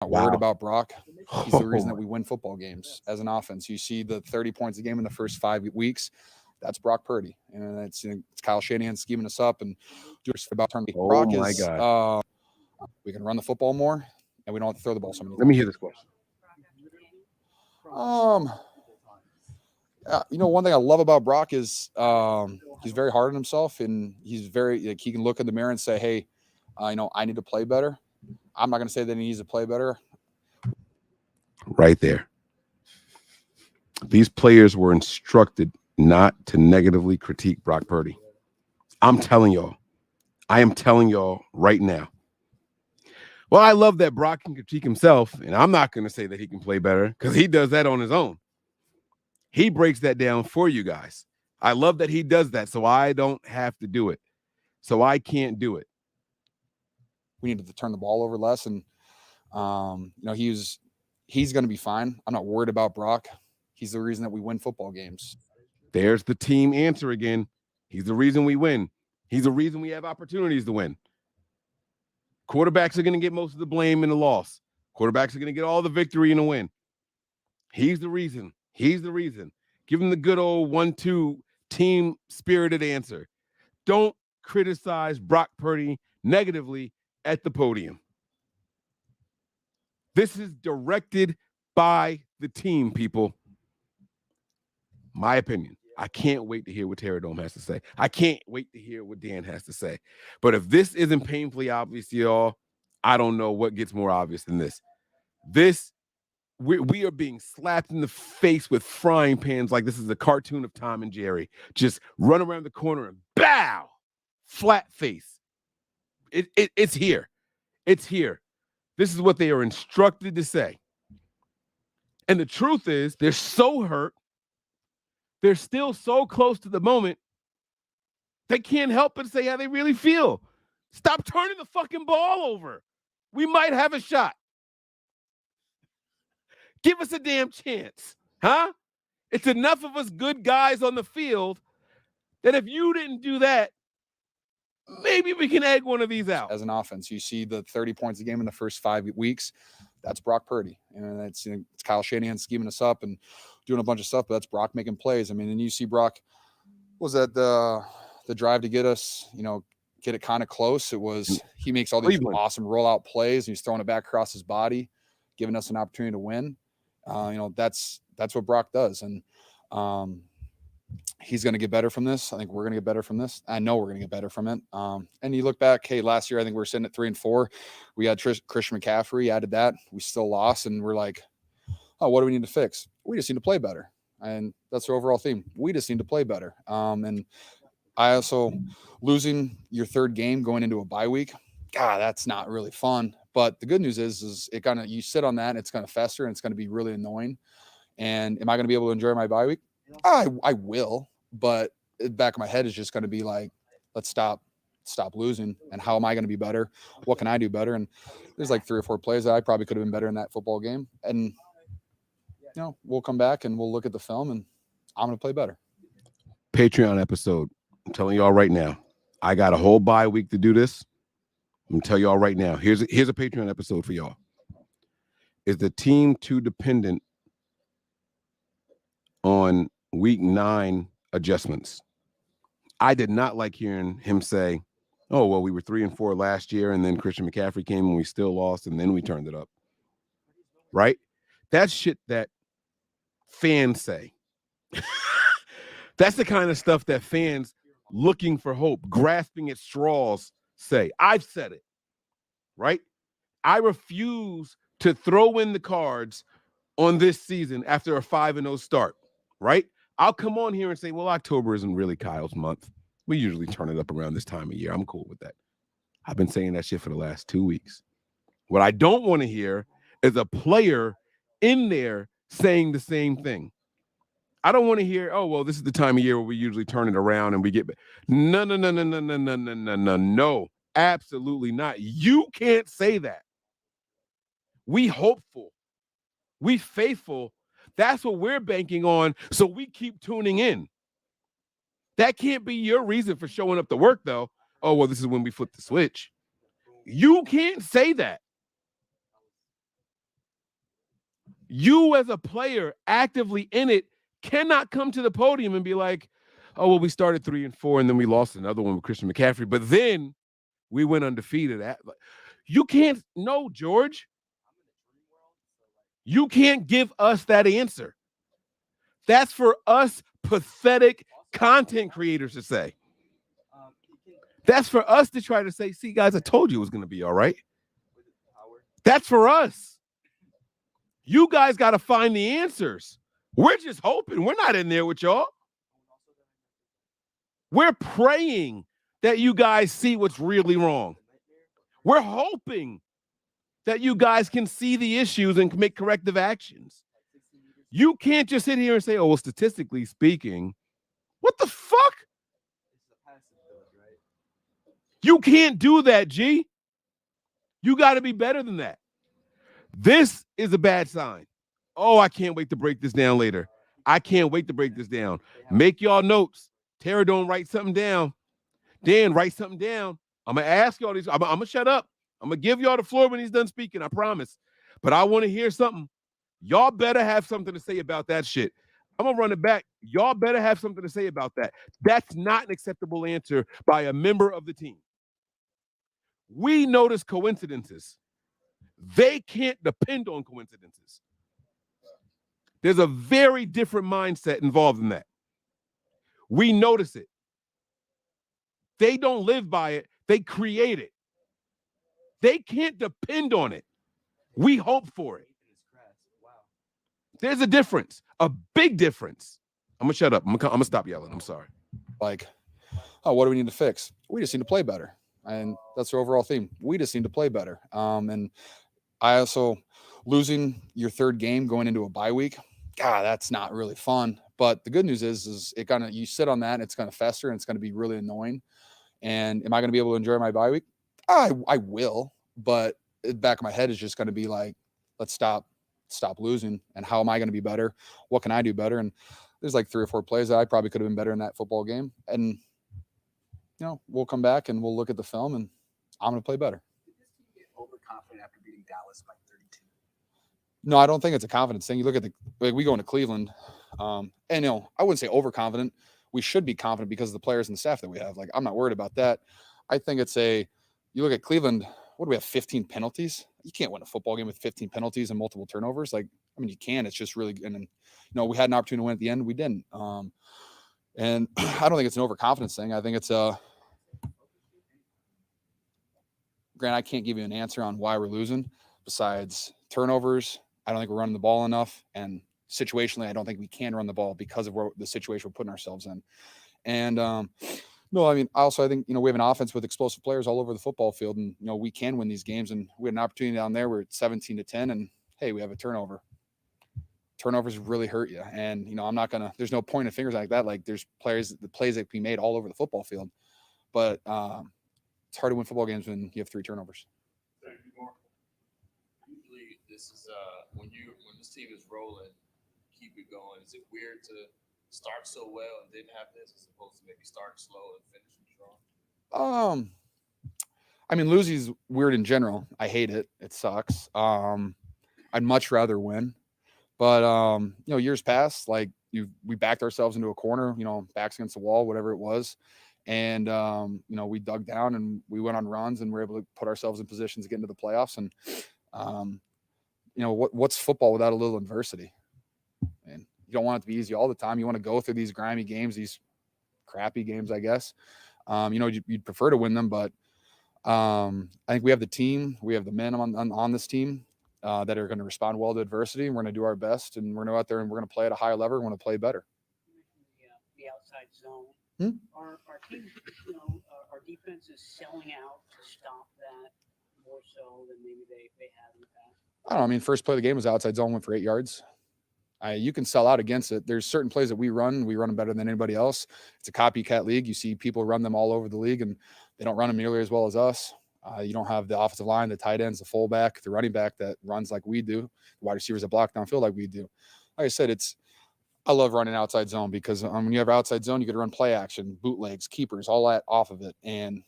Not worried Wow. about Brock. He's the Oh reason that my. we win football games as an offense. You see the 30 points a game in the first 5 weeks. That's Brock Purdy, and it's Kyle Shanahan scheming us up and doing about turn. Oh Brock my is God. we can run the football more, and we don't have to throw the ball so many Let me times. hear this question. Um, one thing I love about Brock is he's very hard on himself, and he's very like he can look in the mirror and say, "Hey, I need to play better." I'm not going to say that he needs to play better. Right there. These players were instructed not to negatively critique Brock Purdy. I'm telling y'all. I am telling y'all right now. Well, I love that Brock can critique himself, and I'm not going to say that he can play better because he does that on his own. He breaks that down for you guys. I love that he does that, so I don't have to do it. So I can't do it. We need to turn the ball over less, and he's going to be fine. I'm not worried about Brock. He's the reason that we win football games. There's the team answer again. He's the reason we win. He's the reason we have opportunities to win. Quarterbacks are going to get most of the blame in the loss. Quarterbacks are going to get all the victory in the win. He's the reason. He's the reason. Give him the good old 1-2 team spirited answer. Don't criticize Brock Purdy negatively at the podium. This is directed by the team, people. My opinion. I can't wait to hear what Terradome has to say. I can't wait to hear what Dan has to say. But if this isn't painfully obvious to y'all, I don't know what gets more obvious than this. We are being slapped in the face with frying pans like this is a cartoon of Tom and Jerry. Just run around the corner and bow, flat face. It's here. It's here. This is what they are instructed to say. And the truth is, they're so hurt. They're still so close to the moment. They can't help but say how they really feel. Stop turning the fucking ball over. We might have a shot. Give us a damn chance. Huh? It's enough of us good guys on the field that if you didn't do that, maybe we can egg one of these out. As an offense, you see the 30 points a game in the first 5 weeks. That's Brock Purdy, and it's Kyle Shanahan scheming us up and doing a bunch of stuff. But that's Brock making plays. I mean, and you see Brock was that the drive to get us, get it kind of close. It was he makes all these Cleveland. awesome rollout plays, and he's throwing it back across his body, giving us an opportunity to win. That's what Brock does, and he's going to get better from this. I think we're going to get better from this. I know we're going to get better from it. And you look back, hey, last year I think we were sitting at 3-4. We had Christian McCaffrey, added that. We still lost, and we're like, oh, what do we need to fix? We just need to play better, and that's the overall theme. We just need to play better. And I also losing your third game going into a bye week. God, that's not really fun. But the good news is it kind of you sit on that, and it's going to fester, and it's going to be really annoying. And am I going to be able to enjoy my bye week? I will, but the back of my head is just going to be like, let's stop losing. And how am I going to be better? What can I do better? And there's like 3 or 4 plays that I probably could have been better in that football game. And we'll come back and we'll look at the film, and I'm going to play better. Patreon episode. I'm telling y'all right now. I got a whole bye week to do this. I'm gonna tell y'all right now. Here's a Patreon episode for y'all. Is the team too dependent on week 9 adjustments? I did not like hearing him say, oh, well, we were 3-4 last year, and then Christian McCaffrey came and we still lost, and then we turned it up. Right? That's shit that fans say. That's the kind of stuff that fans looking for hope, grasping at straws say. I've said it. Right? I refuse to throw in the cards on this season after a 5-0 start. Right? I'll come on here and say, well, October isn't really Kyle's month. We usually turn it up around this time of year. I'm cool with that. I've been saying that shit for the last 2 weeks. What I don't want to hear is a player in there saying the same thing. I don't want to hear, oh, well, this is the time of year where we usually turn it around and we get back. No. No, absolutely not. You can't say that. We hopeful. We faithful. That's what we're banking on, so we keep tuning in. That can't be your reason for showing up to work, though. Oh, well, this is when we flip the switch. You can't say that. You as a player actively in it cannot come to the podium and be like, oh, well, we started 3-4 and then we lost another one with Christian McCaffrey, but then we went undefeated. You can't, no, George. You can't give us that answer. That's for us pathetic content creators to say. That's for us to try to say, see, guys, I told you it was going to be all right. That's for us. You guys got to find the answers. We're just hoping. We're not in there with y'all. We're praying that you guys see what's really wrong. We're hoping that you guys can see the issues and make corrective actions. You can't just sit here and say, oh, well, statistically speaking, what the fuck? You can't do that, G. You got to be better than that. This is a bad sign. Oh, I can't wait to break this down later. I can't wait to break this down. Make y'all notes. Tara, don't write something down. Dan, write something down. I'm going to ask y'all these. I'm going to shut up. I'm going to give y'all the floor when he's done speaking, I promise. But I want to hear something. Y'all better have something to say about that shit. I'm going to run it back. Y'all better have something to say about that. That's not an acceptable answer by a member of the team. We notice coincidences. They can't depend on coincidences. There's a very different mindset involved in that. We notice it. They don't live by it. They create it. They can't depend on it. We hope for it. There's a difference, a big difference. I'm going to shut up. I'm going to stop yelling. I'm sorry. Like, oh, what do we need to fix? We just need to play better. And that's the overall theme. We just need to play better. And I also, losing your third game going into a bye week, God, that's not really fun. But the good news is it kind of, you sit on that and it's going to fester and it's going to be really annoying. And am I going to be able to enjoy my bye week? I will. But the back of my head is just going to be like, let's stop losing. And how am I going to be better? What can I do better? And there's like 3 or 4 plays that I probably could have been better in that football game. And, you know, we'll come back and we'll look at the film and I'm going to play better. Did this team get overconfident after beating Dallas by 32? No, I don't think it's a confidence thing. You look at we go into Cleveland, and you know, I wouldn't say overconfident. We should be confident because of the players and the staff that we have. Like, I'm not worried about that. I think it's you look at Cleveland, what do we have, 15 penalties? You can't win a football game with 15 penalties and multiple turnovers. Like, I mean, you can. It's just really, and then, you know, we had an opportunity to win at the end. We didn't. And I don't think it's an overconfidence thing. I think it's Grant, I can't give you an answer on why we're losing besides turnovers. I don't think we're running the ball enough. And situationally, I don't think we can run the ball because of the situation we're putting ourselves in. And no, I mean, also, I think, you know, we have an offense with explosive players all over the football field, and, you know, we can win these games. And we had an opportunity down there. We're at 17-10, and hey, we have a turnover. Turnovers really hurt you. And, you know, I'm not going to, there's no pointing fingers like that. Like, there's the plays that can be made all over the football field. But it's hard to win football games when you have 3 turnovers. Usually this is when this team is rolling, keep it going. Is it weird to start so well and didn't have this as opposed to maybe start slow and finishing strong? I mean, losing's weird in general. I hate it. It sucks. I'd much rather win. But you know, years past, like we backed ourselves into a corner, you know, backs against the wall, whatever it was. And, you know, we dug down and we went on runs and we're able to put ourselves in positions to get into the playoffs. And, you know, what's football without a little adversity? And you don't want it to be easy all the time. You want to go through these grimy games, these crappy games, I guess. You know, you'd prefer to win them, but I think we have the team, we have the men on this team that are going to respond well to adversity. And we're going to do our best, and we're going to go out there and we're going to play at a high level. We're going to play better. The outside zone. Our team, you know, our defense is selling out to stop that more so than maybe they have in the past. I don't know. I mean, first play of the game was outside zone, went for 8 yards. You can sell out against it. There's certain plays that we run them better than anybody else. It's a copycat league. You see people run them all over the league, and they don't run them nearly as well as us. You don't have the offensive line, the tight ends, the fullback, the running back that runs like we do, the wide receivers that block downfield like we do. Like I said, I love running outside zone because when you have outside zone, you get to run play action, bootlegs, keepers, all that off of it. And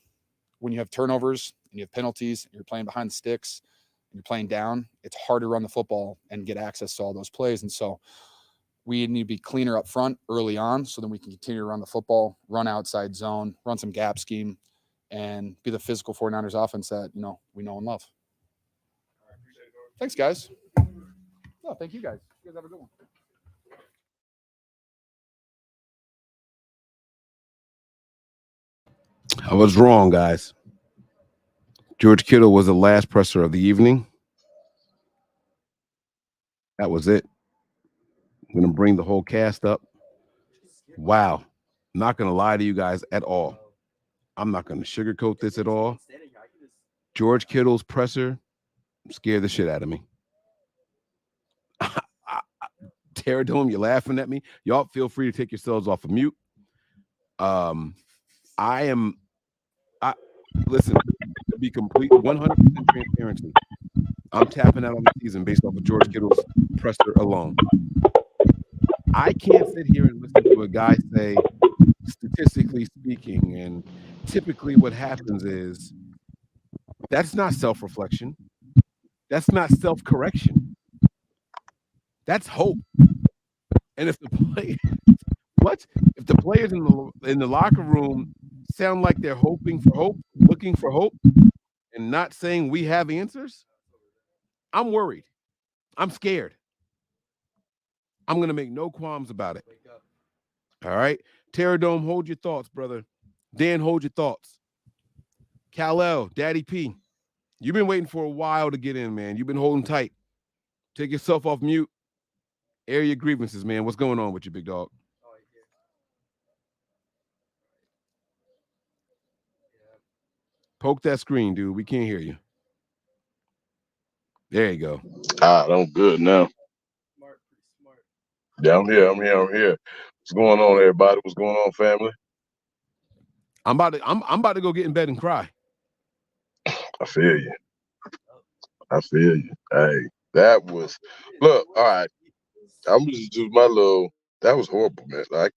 when you have turnovers and you have penalties, you're playing behind the sticks, you're playing down, it's hard to run the football and get access to all those plays. And so we need to be cleaner up front early on so then we can continue to run the football, run outside zone, run some gap scheme, and be the physical 49ers offense that, we know and love. Thanks, guys. No, thank you guys. You guys have a good one. I was wrong, guys. George Kittle was the last presser of the evening. That was it. I'm going to bring the whole cast up. Wow. I'm not going to lie to you guys at all. I'm not going to sugarcoat this at all. George Kittle's presser scared the shit out of me. Terradome, you're laughing at me. Y'all feel free to take yourselves off of mute. Listen, to be complete 100% transparency, I'm tapping out on the season based off of George Kittle's presser alone. I can't sit here and listen to a guy say, statistically speaking, and typically what happens is that's not self-reflection. That's not self-correction. That's hope. And if the players in the locker room sound like they're hoping for hope, looking for hope, and not saying we have answers, I'm worried. I'm scared. I'm going to make no qualms about it. All right? Terradome, hold your thoughts, brother. Dan, hold your thoughts. Kal-El, Daddy P, you've been waiting for a while to get in, man. You've been holding tight. Take yourself off mute. Air your grievances, man. What's going on with you, big dog? Poke that screen, dude. We can't hear you. There you go. I'm good now. Yeah, I'm here. What's going on, everybody? What's going on, family? I'm about to go get in bed and cry. I feel you. Hey, that was look, all right. I'm just do my little that was horrible, man. Like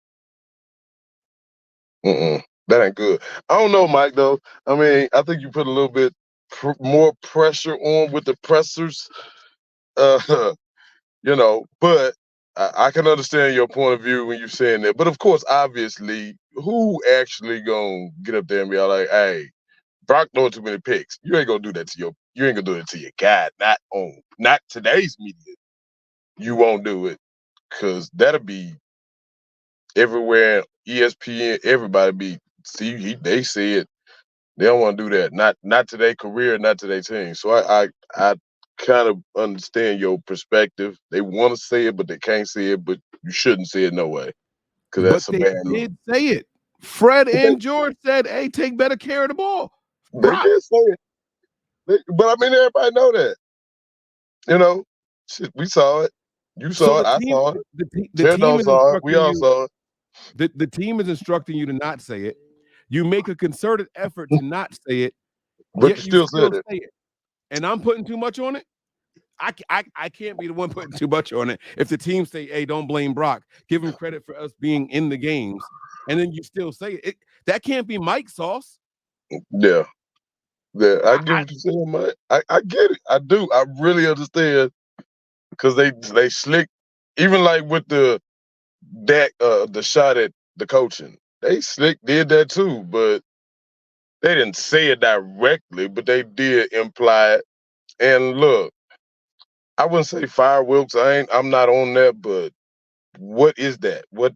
that ain't good. I don't know, Mike, though. I mean, I think you put a little bit more pressure on with the pressers. But I can understand your point of view when you're saying that. But of course, obviously, who actually gonna get up there and be all like, "Hey, Brock throwing too many picks. You ain't gonna do that to your guy. Not today's media. You won't do it because that'll be everywhere. ESPN, everybody they see it. They don't want to do that. Not to their career, not to their team. So I kind of understand your perspective. They want to say it, but they can't say it. But you shouldn't say it no way, because that's a bad They did say it. Fred and George said, "Hey, take better care of the ball." They did say it, but I mean, everybody know that. We saw it. You saw it. I saw it. The team saw it. We all saw it. The team is instructing you to not say it. You make a concerted effort to not say it, but yet you still say it. And I'm putting too much on it. I can't be the one putting too much on it. If the team say, "Hey, don't blame Brock. Give him credit for us being in the games," and then you still say it, that can't be Mike sauce. Yeah. I get what you're saying, Mike. I get it. I do. I really understand, because they slick, even like with the shot at the coaching. They slick did that too, but they didn't say it directly, but they did imply it. And look, I wouldn't say fire Wilkes. I'm not on that, but what is that? What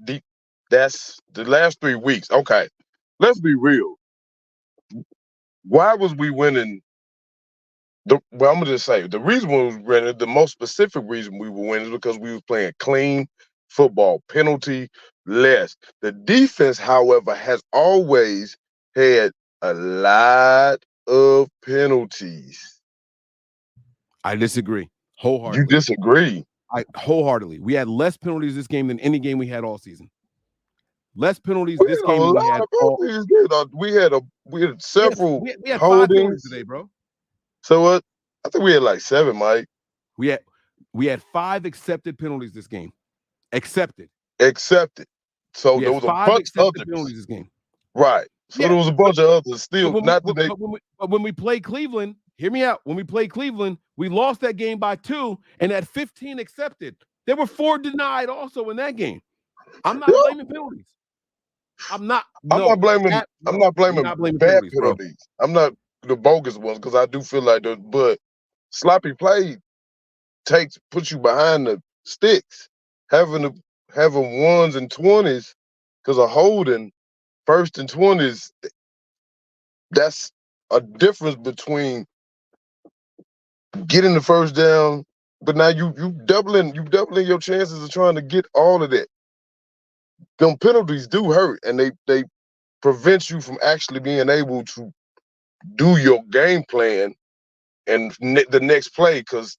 deep? That's the last 3 weeks. Okay, let's be real. Why was we winning? I'm gonna just say the reason we were winning, the most specific reason we were winning is because we were playing clean football, penalty less. The defense, however, has always had a lot of penalties. I disagree wholeheartedly. You disagree? Wholeheartedly. We had less penalties this game than any game we had all season. Less penalties this game than we had all. We had several we had 5 holdings penalties today, bro. So what? I think we had like 7, Mike. We had 5 accepted penalties this game. Accepted. So there was a bunch of others penalties this game. Right. So there was a bunch of others still. But when we played Cleveland, hear me out. When we played Cleveland, we lost that game by 2, and at 15 accepted. There were 4 denied also in that game. I'm not blaming penalties. I'm not blaming I'm not blaming bad penalties. I'm not the bogus ones because I do feel like but sloppy play puts you behind the sticks. Having ones and 20s because of holding 1st and 20s, that's a difference between getting the first down, but now you doubling your chances of trying to get all of that. Them penalties do hurt, and they prevent you from actually being able to do your game plan and the next play because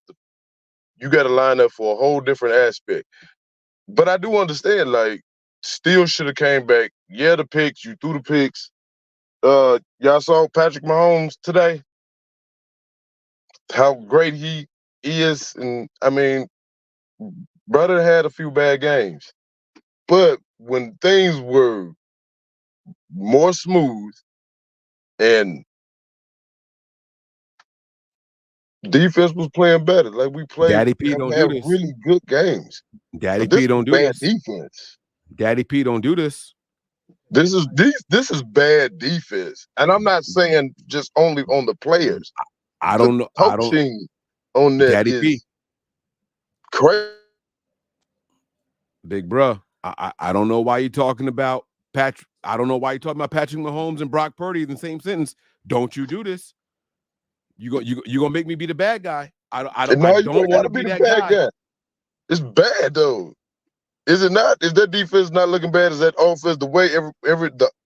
you got to line up for a whole different aspect. But I do understand, like, still should have came back. Yeah, the picks, you threw the picks. Y'all saw Patrick Mahomes today, how great he is, and I mean, brother had a few bad games, but when things were more smooth and defense was playing better, like we played, Daddy P don't do this. Really good games. Daddy P don't do this. Defense. Daddy P don't do this. This is bad defense, and I'm not saying just only on the players. I don't know. Coaching on that Daddy is P. crazy. Big bruh, I don't know why you're talking about Patrick. I don't know why you're talking about Patrick Mahomes and Brock Purdy in the same sentence. Don't you do this? You gonna make me be the bad guy? I don't want to be that guy. It's bad though. Is it not? Is that defense not looking bad? Is that offense the way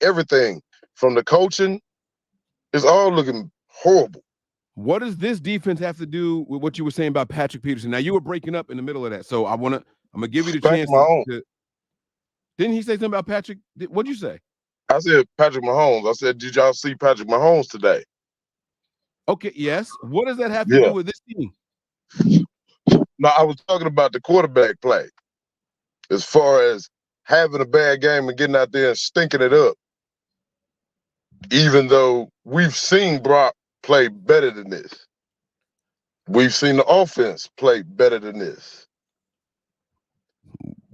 everything from the coaching is all looking horrible? What does this defense have to do with what you were saying about Patrick Peterson? Now you were breaking up in the middle of that, so I'm gonna give you the chance to. Didn't he say something about Patrick? What'd you say? I said Patrick Mahomes. I said, did y'all see Patrick Mahomes today? Okay, yes. What does that have to do with this team? No, I was talking about the quarterback play. As far as having a bad game and getting out there and stinking it up. Even though we've seen Brock play better than this. We've seen the offense play better than this.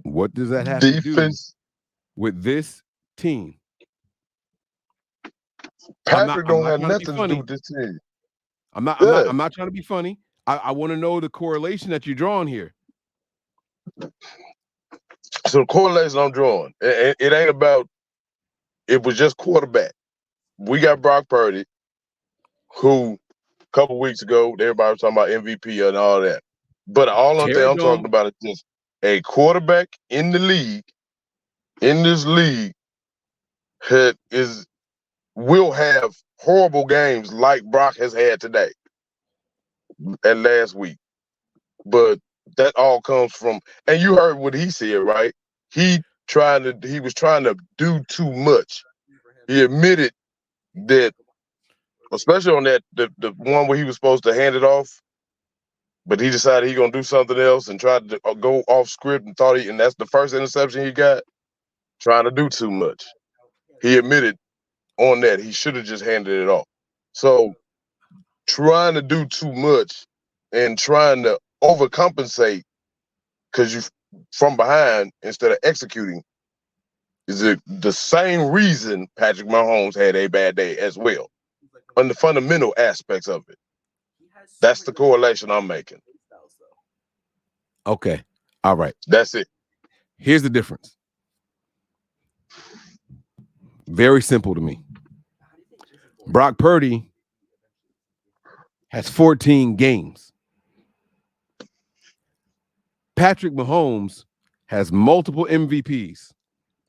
What does that have to do with this team? Patrick don't have nothing to do with this team. I'm not trying to be funny. I want to know the correlation that you're drawing here. So the correlation I'm drawing, it ain't about, it was just quarterback. We got Brock Purdy, who a couple weeks ago, everybody was talking about MVP and all that. But all I'm talking about is just a quarterback in the league, in this league, will have horrible games like Brock has had today and last week. But that all comes from, and you heard what he said, right? He was trying to do too much. He admitted that, especially on that the one where he was supposed to hand it off, but he decided he gonna do something else and tried to go off script and and that's the first interception he got, trying to do too much. He admitted on that he should have just handed it off. So trying to do too much and trying to overcompensate because you from behind instead of executing is the same reason Patrick Mahomes had a bad day as well. On the fundamental aspects of it. That's the correlation I'm making. Okay. All right. That's it. Here's the difference. Very simple to me. Brock Purdy has 14 games. Patrick Mahomes has multiple MVPs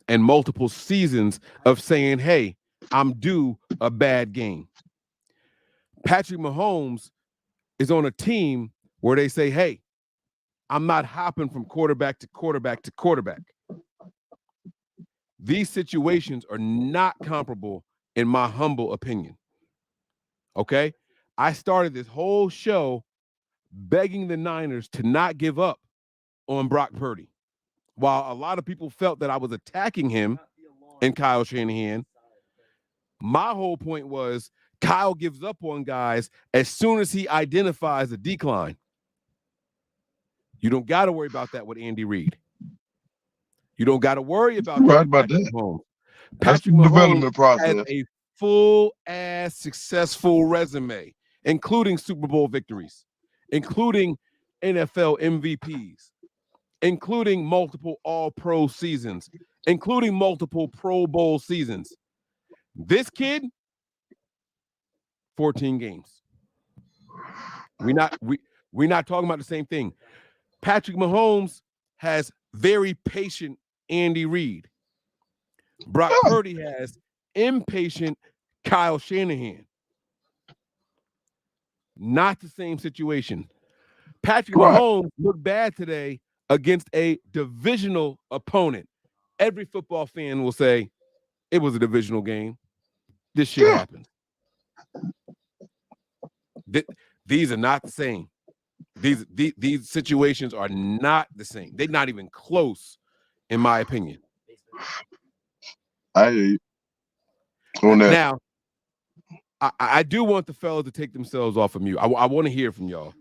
and multiple seasons of saying, hey, I'm due a bad game. Patrick Mahomes is on a team where they say, hey, I'm not hopping from quarterback to quarterback to quarterback. These situations are not comparable in my humble opinion. Okay? I started this whole show begging the Niners to not give up on Brock Purdy. While a lot of people felt that I was attacking him and Kyle Shanahan, my whole point was Kyle gives up on guys as soon as he identifies a decline. You don't got to worry about that with Andy Reid. You don't got to worry about You're that right with about Patrick that. Mahomes. That's Patrick the Mahomes development has process. a full-ass successful resume, including Super Bowl victories, including NFL MVPs, including multiple All-Pro seasons, including multiple Pro Bowl seasons. This kid, 14 games. We're not talking about the same thing. Patrick Mahomes has very patient Andy Reid. Brock Purdy has impatient Kyle Shanahan. Not the same situation. Patrick Mahomes looked bad today against a divisional opponent. Every football fan will say it was a divisional game. This shit happens. These are not the same. These situations are not the same. They're not even close, in my opinion. I hear you on that. Now, I do want the fellas to take themselves off of mute. I want to hear from y'all,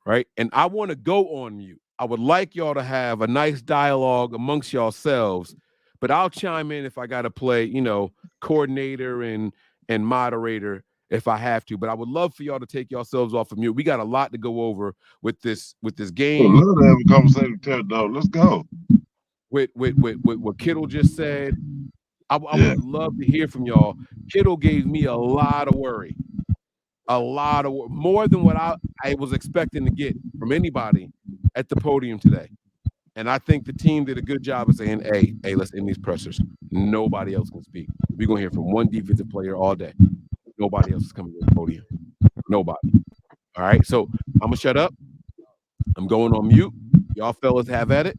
right? And I want to go on mute. I would like y'all to have a nice dialogue amongst yourselves, but I'll chime in if I got to play, coordinator and moderator if I have to. But I would love for y'all to take yourselves off of mute. We got a lot to go over with this I game. would love to have a conversation with Ted, though. Let's go. With what Kittle just said. I would love to hear from y'all. Kittle gave me a lot of worry. More than what I was expecting to get from anybody at the podium today. And I think the team did a good job of saying, hey, let's end these pressers. Nobody else can speak. We're going to hear from one defensive player all day. Nobody else is coming to the podium. Nobody. All right, so I'm going to shut up. I'm going on mute. Y'all fellas have at it.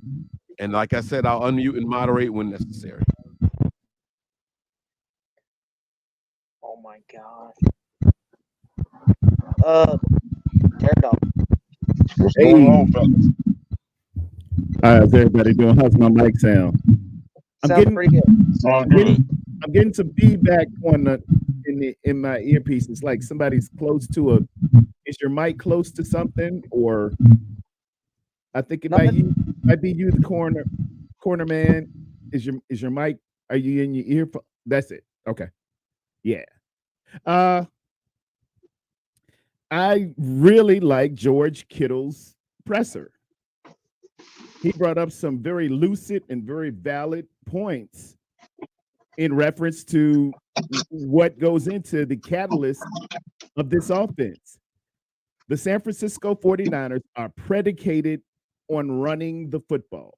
And like I said, I'll unmute and moderate when necessary. Oh my gosh. Teardown. What's going on, fellas? How's everybody doing? How's my mic sound? Sounds pretty good. Sounds good. I'm getting some feedback in my earpiece. It's like somebody's close to is your mic close to something? Or I think it might be you, the corner man. Is your mic? Are you in your ear? That's it. Okay. Yeah. I really like George Kittle's presser. He brought up some very lucid and very valid points in reference to what goes into the catalyst of this offense. The San Francisco 49ers are predicated on running the football.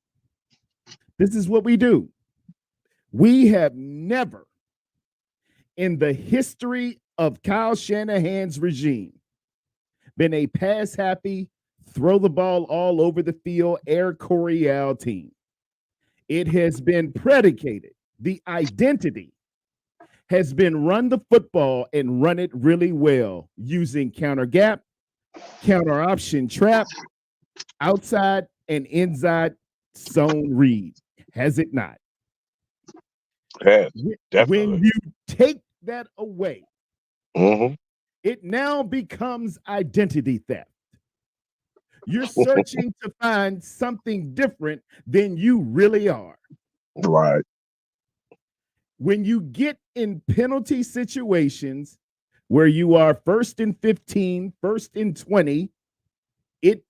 This is what we do. We have never, in the history of Kyle Shanahan's regime, been a pass-happy, throw the ball all over the field, Air Coryell team. It has been predicated. The identity has been run the football and run it really well using counter gap, counter option trap, outside and inside zone read. Has it not? Yes, When definitely. you take that away, Mm-hmm. it now becomes identity theft. You're searching to find something different than you really are. Right. When you get in penalty situations where you are 1st and 15, 1st and 20, it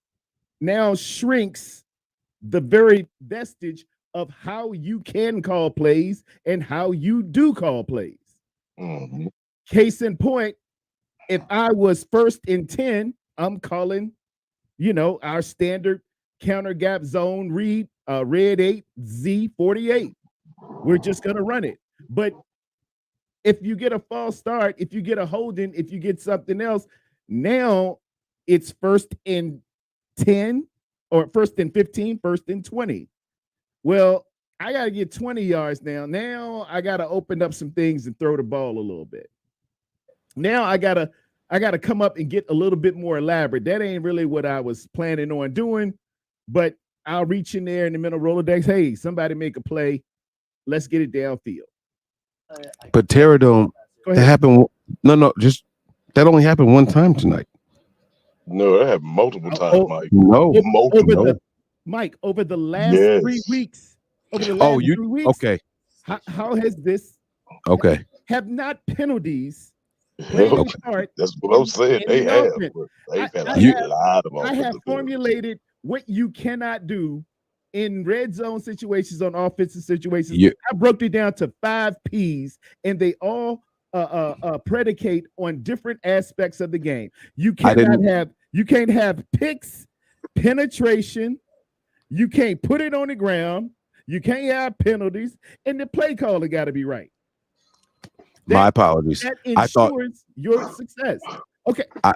now shrinks the very vestige of how you can call plays and how you do call plays. Mm-hmm. Case in point, if I was 1st and 10, I'm calling, our standard counter gap zone read, red 8, Z 48. We're just going to run it. But if you get a false start, if you get a holding, if you get something else, now it's 1st and 10 or 1st and 15, 1st and 20. Well, I got to get 20 yards now. Now I got to open up some things and throw the ball a little bit. Now I gotta come up and get a little bit more elaborate. That ain't really what I was planning on doing, but I'll reach in there in the middle Rolodex. Hey, somebody make a play. Let's get it downfield. But Terradome, Go That ahead. happened. No, just that only happened one time tonight. No, that happened multiple Oh, times, oh, Mike. No. over Multiple. the Mike, over the last 3 Yes. weeks, over the Oh, last you 3 weeks, okay? how has this Okay. have not penalties Yeah, played a Okay. part that's what I'm in, saying. in They the have. offense? Bro. I, They've had I a You- have lot of I have offensive penalties. formulated what you cannot do in red zone situations, on offensive situations. You- I broke it down to 5 P's, and they all predicate on different aspects of the game. You I didn't- can't have picks, penetration. You can't put it on the ground. You can't have penalties, and the play caller got to be right. My apologies. That I thought- ensures your success. Okay, I-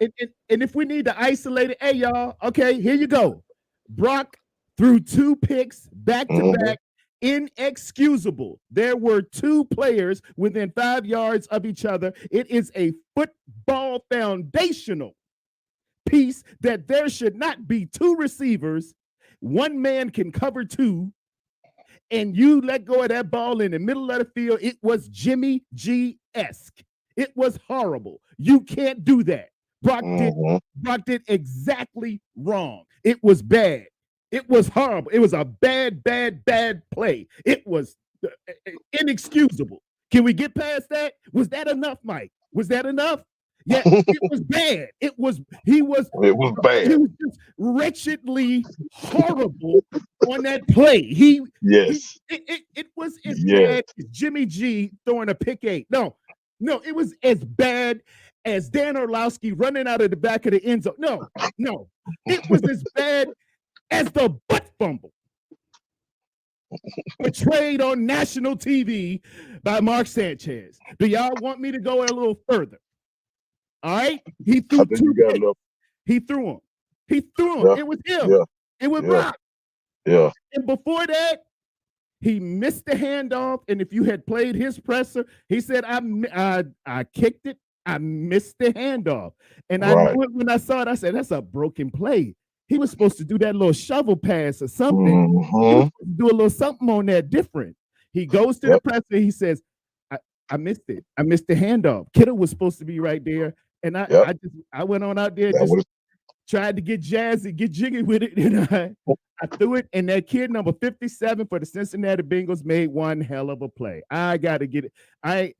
and if we need to isolate it, hey y'all, okay, here you go. Brock threw 2 picks back to Mhm. back, inexcusable. There were 2 players within 5 yards of each other. It is a football foundational piece that there should not be 2 receivers. One man can cover 2, and you let go of that ball in the middle of the field. It was Jimmy G-esque. It was horrible. You can't do that. Brock did exactly wrong. It was bad. It was horrible. It was a bad play. It was inexcusable. Can we get past that? Was that enough, Mike? Was that enough? Yeah, it was bad. He was It was bad. he was just wretchedly horrible on that play. Yes. It was as Yes. bad as Jimmy G throwing a pick 8. No, it was as bad as Dan Orlowski running out of the back of the end zone. No, it was as bad as the butt fumble portrayed on national TV by Mark Sanchez. Do y'all want me to go a little further? All right, he threw I think 2 you got picks. enough. He threw them. Yeah. It was him. Yeah. It was Yeah. Brock. Yeah. And before that, he missed the handoff. And if you had played his presser, he said, I kicked it. I missed the handoff. And I Right. knew it when I saw it. I said, that's a broken play. He was supposed to do that little shovel pass or something. He was Mhm. supposed to do a little something on that different. He goes to the presser. He says, I missed it. I missed the handoff. Kittle was supposed to be right there. And I went on out there, That just was- tried to get jazzy, get jiggy with it, and I threw it. And that kid, number 57 for the Cincinnati Bengals, made one hell of a play. I got to get it. I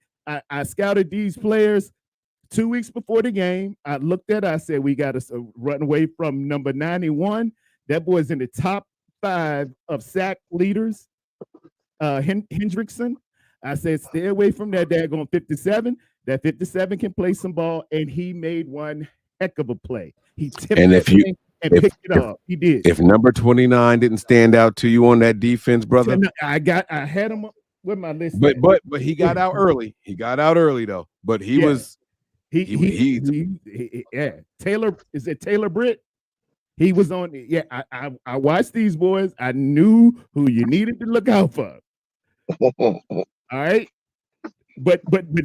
scouted these players 2 weeks before the game. I looked at it. I said, we got to run away from number 91. That boy's in the top 5 of sack leaders. Hendrickson. I said, stay away from that daggone 57. That 57 can play some ball, and he made one heck of a play. He tipped And that if you- thing and if- picked it up. He did. If number 29 didn't stand out to you on that defense, brother, I had him with my list. but he got out early. He got out early though. But he Yeah. was Yeah. Taylor, is it Taylor Britt? He was on. Yeah, I watched these boys. I knew who you needed to look out for. All right. But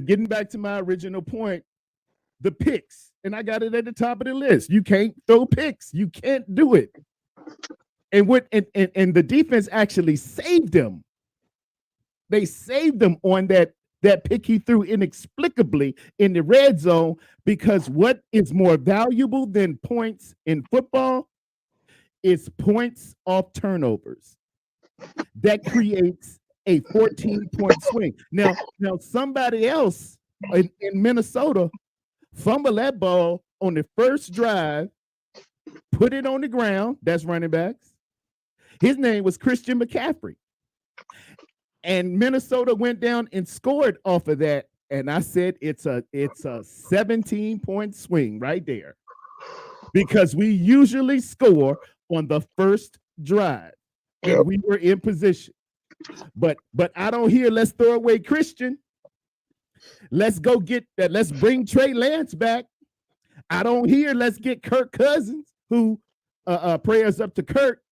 getting back to my original point, the picks, and I got it at the top of the list. You can't throw picks. You can't do it. And the defense actually saved them. They saved them on that pick he threw inexplicably in the red zone, because what is more valuable than points in football is points off turnovers. That creates a 14-point swing. Now somebody else in Minnesota fumbled that ball on the first drive, put it on the ground. That's running backs. His name was Christian McCaffrey. And Minnesota went down and scored off of that. And I said, it's a 17-point swing right there, because we usually score on the first drive and we were in position. But I don't hear, let's throw away Christian. Let's go get that. Let's bring Trey Lance back. I don't hear, let's get Kirk Cousins, who prayers up to Kirk.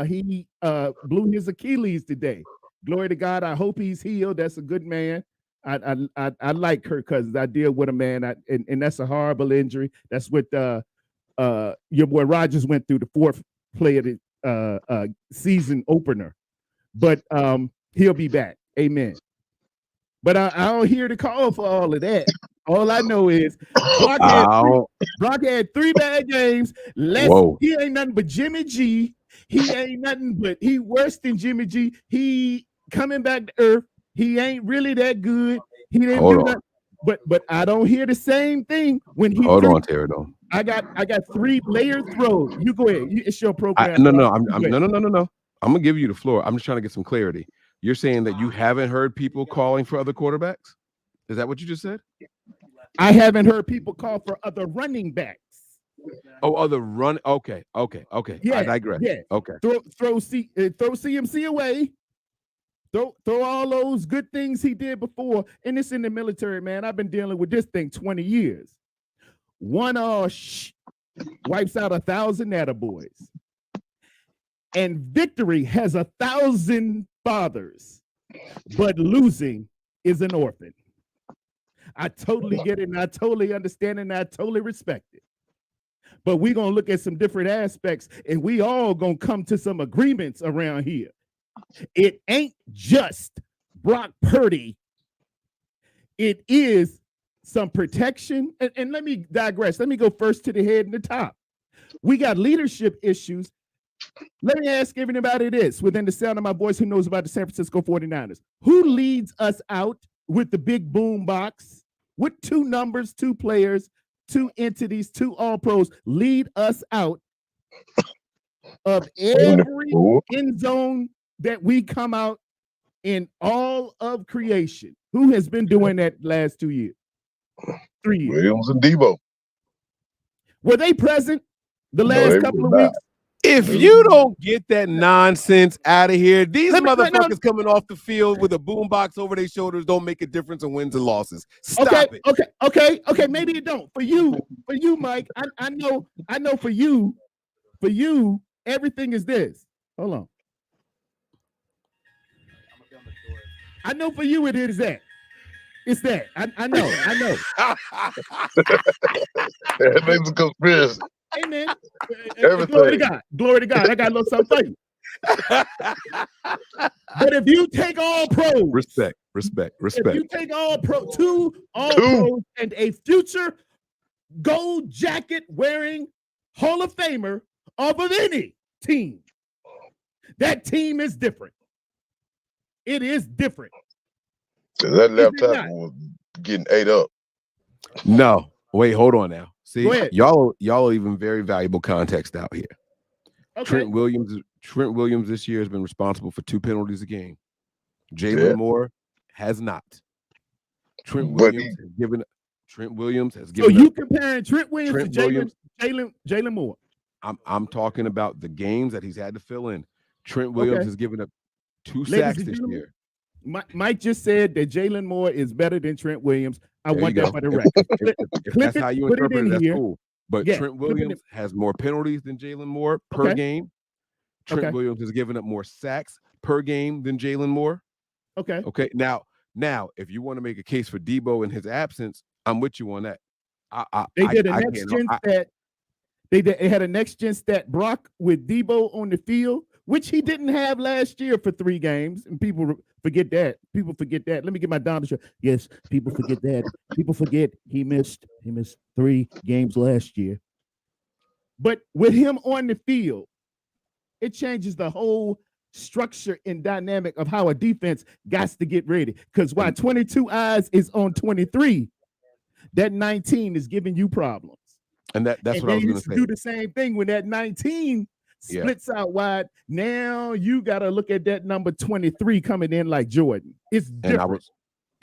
He blew his Achilles today. Glory to God. I hope he's healed. That's a good man. I like Kirk Cousins. I deal with a man, and that's a horrible injury. That's what your boy Rodgers went through, the 4th play of the season opener. But he'll be back. Amen. But I don't hear the call for all of that. All I know is Brock had three bad games. Whoa. He ain't nothing but Jimmy G. He ain't nothing but he worse than Jimmy G. He coming back to earth. He ain't really that good. He didn't Hold do on. nothing. But I don't hear the same thing when he. Hold on, Pterodome. I got 3 layered throws. You go ahead. It's your program. No. bro. I'm You go ahead. no. I'm gonna give you the floor. I'm just trying to get some clarity. You're saying that you haven't heard people calling for other quarterbacks? Is that what you just said? I haven't heard people call for other running backs. Oh, other run. Okay. Yeah, I digress. yeah. Okay. Throw CMC away. Throw all those good things he did before. And it's in the military, man. I've been dealing with this thing 20 years. One wipes out 1,000 attaboys. And victory has 1,000 fathers, but losing is an orphan. I totally get it, and I totally understand it, and I totally respect it. But we're going to look at some different aspects, and we all going to come to some agreements around here. It ain't just Brock Purdy. It is some protection. And let me digress. Let me go first to the head and the top. We got leadership issues. Let me ask everybody this within the sound of my voice who knows about the San Francisco 49ers. Who leads us out with the big boom box with 2 numbers, 2 players, 2 entities, 2 all-pros lead us out of every end zone that we come out in all of creation? Who has been doing that last 2 years? 3 years. Williams and Debo. Were they present the last couple of weeks? If you don't get that nonsense out of here, these motherfuckers coming off the field with a boombox over their shoulders don't make a difference in wins and losses. Stop it. Okay. Maybe it don't. For you, Mike. I know. For you, everything is this. Hold on. I know for you it is that. It's that. I know. That makes a conspiracy. Amen. Everything. Glory to God. I got a little something for you. But if you take all pros, respect. If you take all pros and a future gold jacket wearing Hall of Famer off of any team, that team is different. It is different. That laptop was getting ate up. No, wait, hold on now. See, Go ahead. y'all are even very valuable context out here. Okay. Trent Williams this year has been responsible for 2 penalties a game. Jalen Moore has not. Trent Williams has given. So you comparing Trent Williams to Jalen Moore? I'm talking about the games that he's had to fill in. Trent Williams has given up 2 sacks this year. Mike just said that Jalen Moore is better than Trent Williams. I want that for the record. If that's how you interpret it, that's cool. But Trent Williams has more penalties than Jalen Moore per game. Trent Williams has given up more sacks per game than Jalen Moore. Okay. Now, if you want to make a case for Debo in his absence, I'm with you on that. They did a next gen stat. They had a next gen stat Brock with Debo on the field, which he didn't have last year for 3 games, and people forget that. Let me get my Don show. Yes, people forget that. People forget he missed 3 games last year. But with him on the field, it changes the whole structure and dynamic of how a defense got to get ready. Because while 22 eyes is on 23, that 19 is giving you problems. And that's what I was going to say. Do the same thing when that 19 splits out wide. Now you got to look at that number 23 coming in like Jordan. It's different.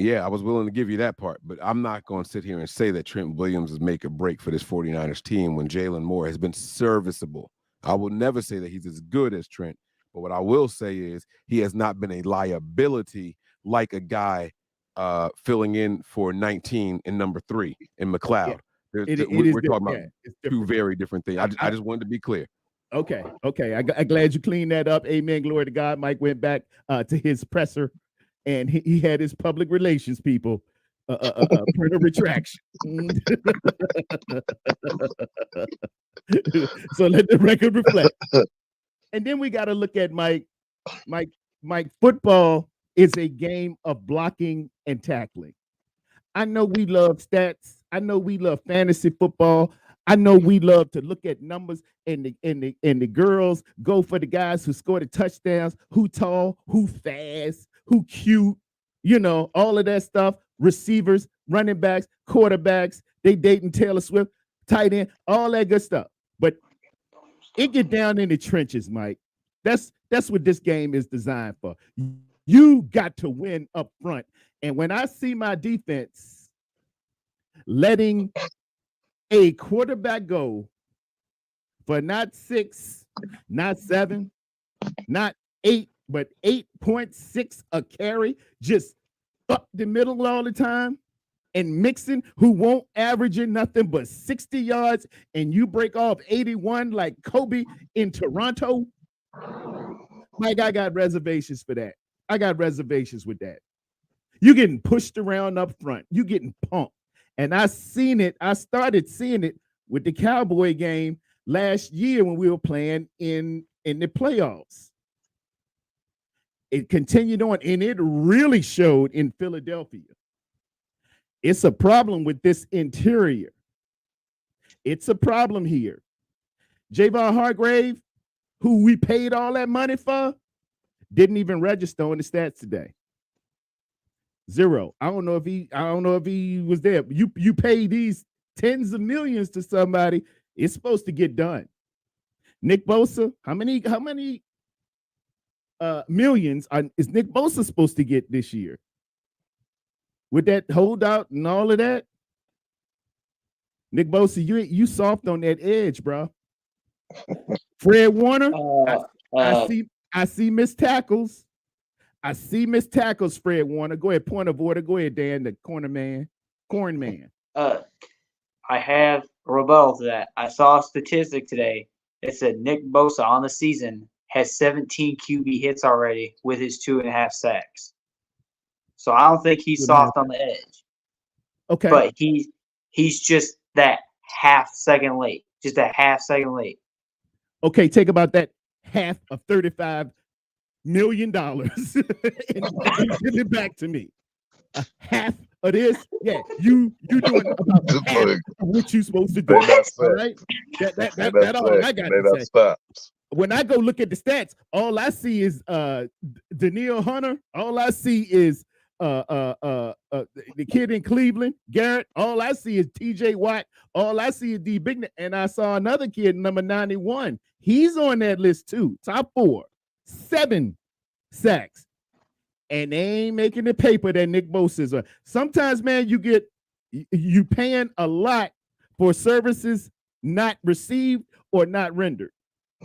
I was willing to give you that part, but I'm not going to sit here and say that Trent Williams is make or break for this 49ers team when Jalen Moore has been serviceable. I will never say that he's as good as Trent, but what I will say is he has not been a liability like a guy filling in for 19 and number 3 in McLeod. We're talking about 2 very different things. I just wanted to be clear. Okay. I'm glad you cleaned that up. Amen. Glory to God. Mike went back to his presser, and he had his public relations people print a retraction. So let the record reflect. And then we got to look at Mike. Football is a game of blocking and tackling. I know we love stats. I know we love fantasy football. I know we love to look at numbers, and the girls go for the guys who score the touchdowns, who tall, who fast, who cute, all of that stuff. Receivers, running backs, quarterbacks, they dating Taylor Swift, tight end, all that good stuff. But it get down in the trenches, Mike. That's what this game is designed for. You got to win up front. And when I see my defense letting a quarterback go for not 6, not 7, not 8, but 8.6 a carry, just up the middle all the time, and Mixon, who won't average in nothing but 60 yards, and you break off 81 like Kobe in Toronto, Mike, I got reservations for that. I got reservations with that. You're getting pushed around up front. You're getting pumped. And I started seeing it with the Cowboy game last year when we were playing in the playoffs. It continued on, and it really showed in Philadelphia. It's a problem with this interior. It's a problem here. Javon Hargrave, who we paid all that money for, didn't even register on the stats today. 0. I don't know if he was there. You pay these tens of millions to somebody, it's supposed to get done. Nick Bosa, how many millions is Nick Bosa supposed to get this year? With that holdout and all of that? Nick Bosa, you soft on that edge, bro. Fred Warner, I see missed tackles. I see missed tackles, Fred Warner. Go ahead, point of order. Go ahead, Dan, the corn man. I have a rebuttal to that. I saw a statistic today that said Nick Bosa on the season has 17 QB hits already with his 2.5 sacks. So I don't think he's soft on the edge. Okay. But he's just that half second late. Just that half second late. Okay, take about that half of $35 million and give it back to me. A half of this, yeah, you doing about half of what you supposed to do. All right, that all I got to say. Stops. When I go look at the stats, all I see is Danielle Hunter. All I see is the kid in Cleveland, Garrett. All I see is TJ Watt. All I see is D Big, and I saw another kid, number 91. He's on that list too. Top 4, 7 sacks, and they ain't making the paper that Nick Bosa is on. Sometimes, man, you paying a lot for services not received or not rendered,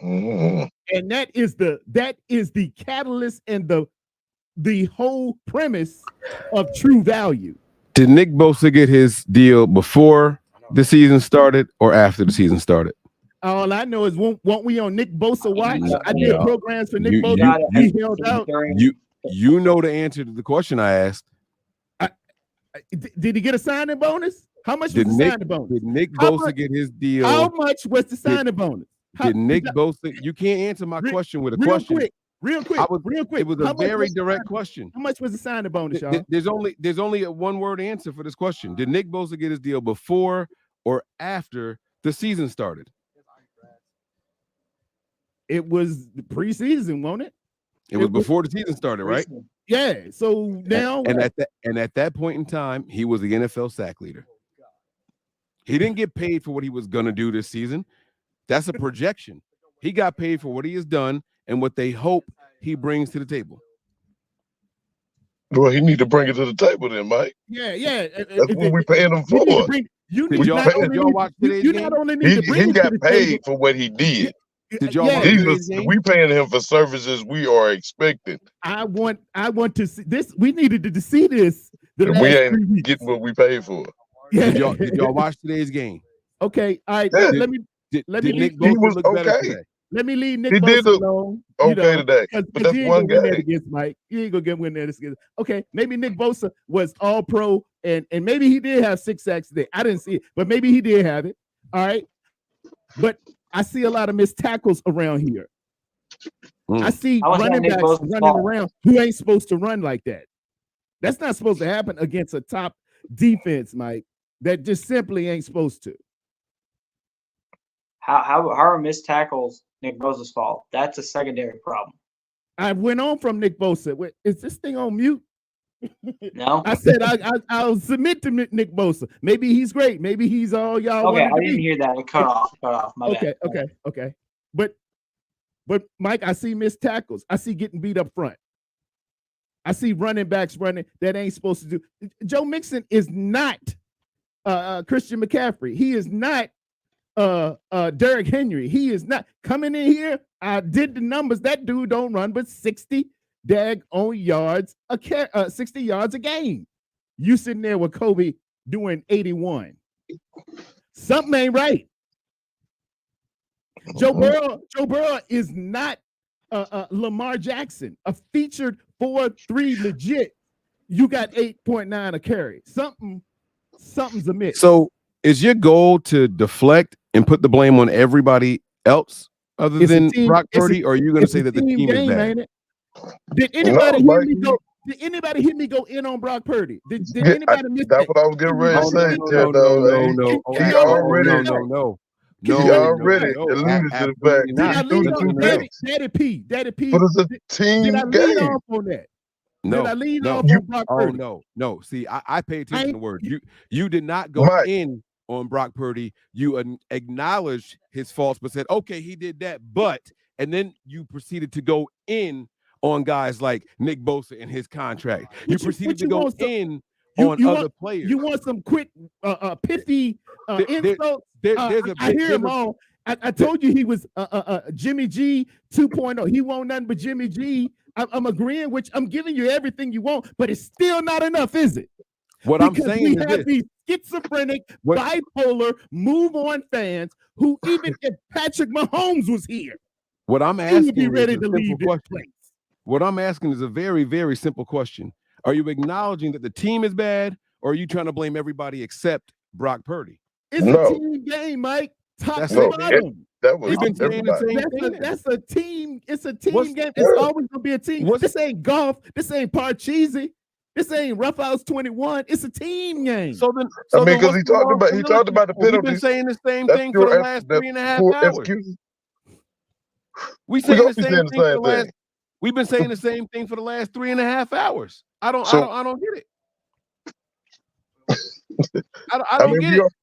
and that is the catalyst and the whole premise of true value. Did Nick Bosa get his deal before the season started or after the season started? All I know is won't we on Nick Bosa watch? I did programs for Nick You- Bosa. He held out. You know the answer to the question I asked. Did he get a signing bonus? How much was Did the Nick signing bonus? did Nick How Bosa much- get his deal? How much was the signing bonus? Did Nick Bosa? You can't answer my question with a question. Real quick. It was a How much very was the direct signing- question. How much was the signing bonus, y'all? There's only a one-word answer for this question. Did Nick Bosa get his deal before or after the season started? It was the preseason, wasn't it? It was before the season started, right? Yeah. So now, And at that point in time, he was the NFL sack leader. He didn't get paid for what he was gonna do this season. That's a projection. He got paid for what he has done and what they hope he brings to the table. Well, he need to bring it to the table then, Mike. yeah. That's what we paying him for. Did y'all watch today's game? not only need to bring He it to got the paid table, for what he did. Did y'all Yeah. watch today's game? We paying him for services we are expecting. I want to see this. We needed to see this. The And last we 3 ain't weeks. getting what we paid for. Yeah. Did y'all watch today's game? Okay. All right. Yeah. Let me Did me Nick leave- Bosa was look better okay. today? Let me leave Nick He did Bosa look alone. Okay today. Because But that's you ain't one gonna win that guy. against Mike. You ain't gonna get win that against. Okay, maybe Nick Bosa was all pro and maybe he did have 6 sacks today. I didn't see it, but maybe he did have it. All right. But I see a lot of missed tackles around here. I see I was on running Nick backs Bosa's running fault. around who ain't supposed to run like that. That's not supposed to happen against a top defense, Mike. That just simply ain't supposed to. How are missed tackles Nick Bosa's fault? That's a secondary problem. I went on from Nick Bosa. Wait, is this thing on mute? No. I said I'll submit to Nick Bosa. Maybe he's great. Maybe he's all y'all Okay, wanted I to didn't be. hear that. It cut off. My Okay, bad. okay. But Mike, I see missed tackles. I see getting beat up front. I see running backs running that ain't supposed to do. Joe Mixon is not Christian McCaffrey. He is not Derrick Henry. He is not coming in here. I did the numbers. That dude don't run but 60 daggone yards 60 yards a game. You sitting there with Kobe doing 81. Something ain't right. Joe Burrow is not Lamar Jackson, a featured 4-3 legit. You got 8.9 a carry. Something's amiss. So is your goal to deflect and put the blame on everybody else other It's a than team- Brock it's a- Purdy, or are you going to It's say a that the team is game, bad? ain't it? Did anybody No, hear Mike. me go? Did anybody hear me go in on Brock Purdy? Did Yeah, anybody miss that's that? what I was getting ready to Oh, say, no, Ted. He already alluded to the fact Did that I he threw lead the on two Daddy picks. Daddy P? But it's a Did team I lead game. off on that? No, Did I lead no. off on Brock Oh Purdy? no. See, I pay attention I- to words. You did not go Mike. in on Brock Purdy. You acknowledged his faults, but said, okay, he did that, and then you proceeded to go in on guys like Nick Bosa and his contract. You proceeded to go in on other players. You want some quick, pithy insults? There's a I hear him all. I told you he was Jimmy G 2.0. He won't nothing but Jimmy G. I'm agreeing, which I'm giving you everything you want, but it's still not enough, is it? What Because I'm saying we is have this. these schizophrenic, What- bipolar, move-on fans who, even if Patrick Mahomes was here, What I'm he asking would be is ready a to simple leave this question. place. What I'm asking is a very, very simple question. Are you acknowledging that the team is bad, or are you trying to blame everybody except Brock Purdy? It's No. a team game, Mike. Top That's to it. bottom. That was We've been saying the everybody. same thing. That's a team. It's a team What's- game. It's always gonna be a team. what's- This ain't golf. This ain't Parcheesi. This ain't Rough House 21. It's a team game. So then, I mean, then 'cause what's he the talked moral about the humility? We've been penalties. saying the same That's thing for the pure last that's 3.5 poor hours. excuse. We We saying gonna the be same saying the thing for the same last. thing. We've been saying the same thing for the last 3.5 hours. I don't get it. I don't mean, get it.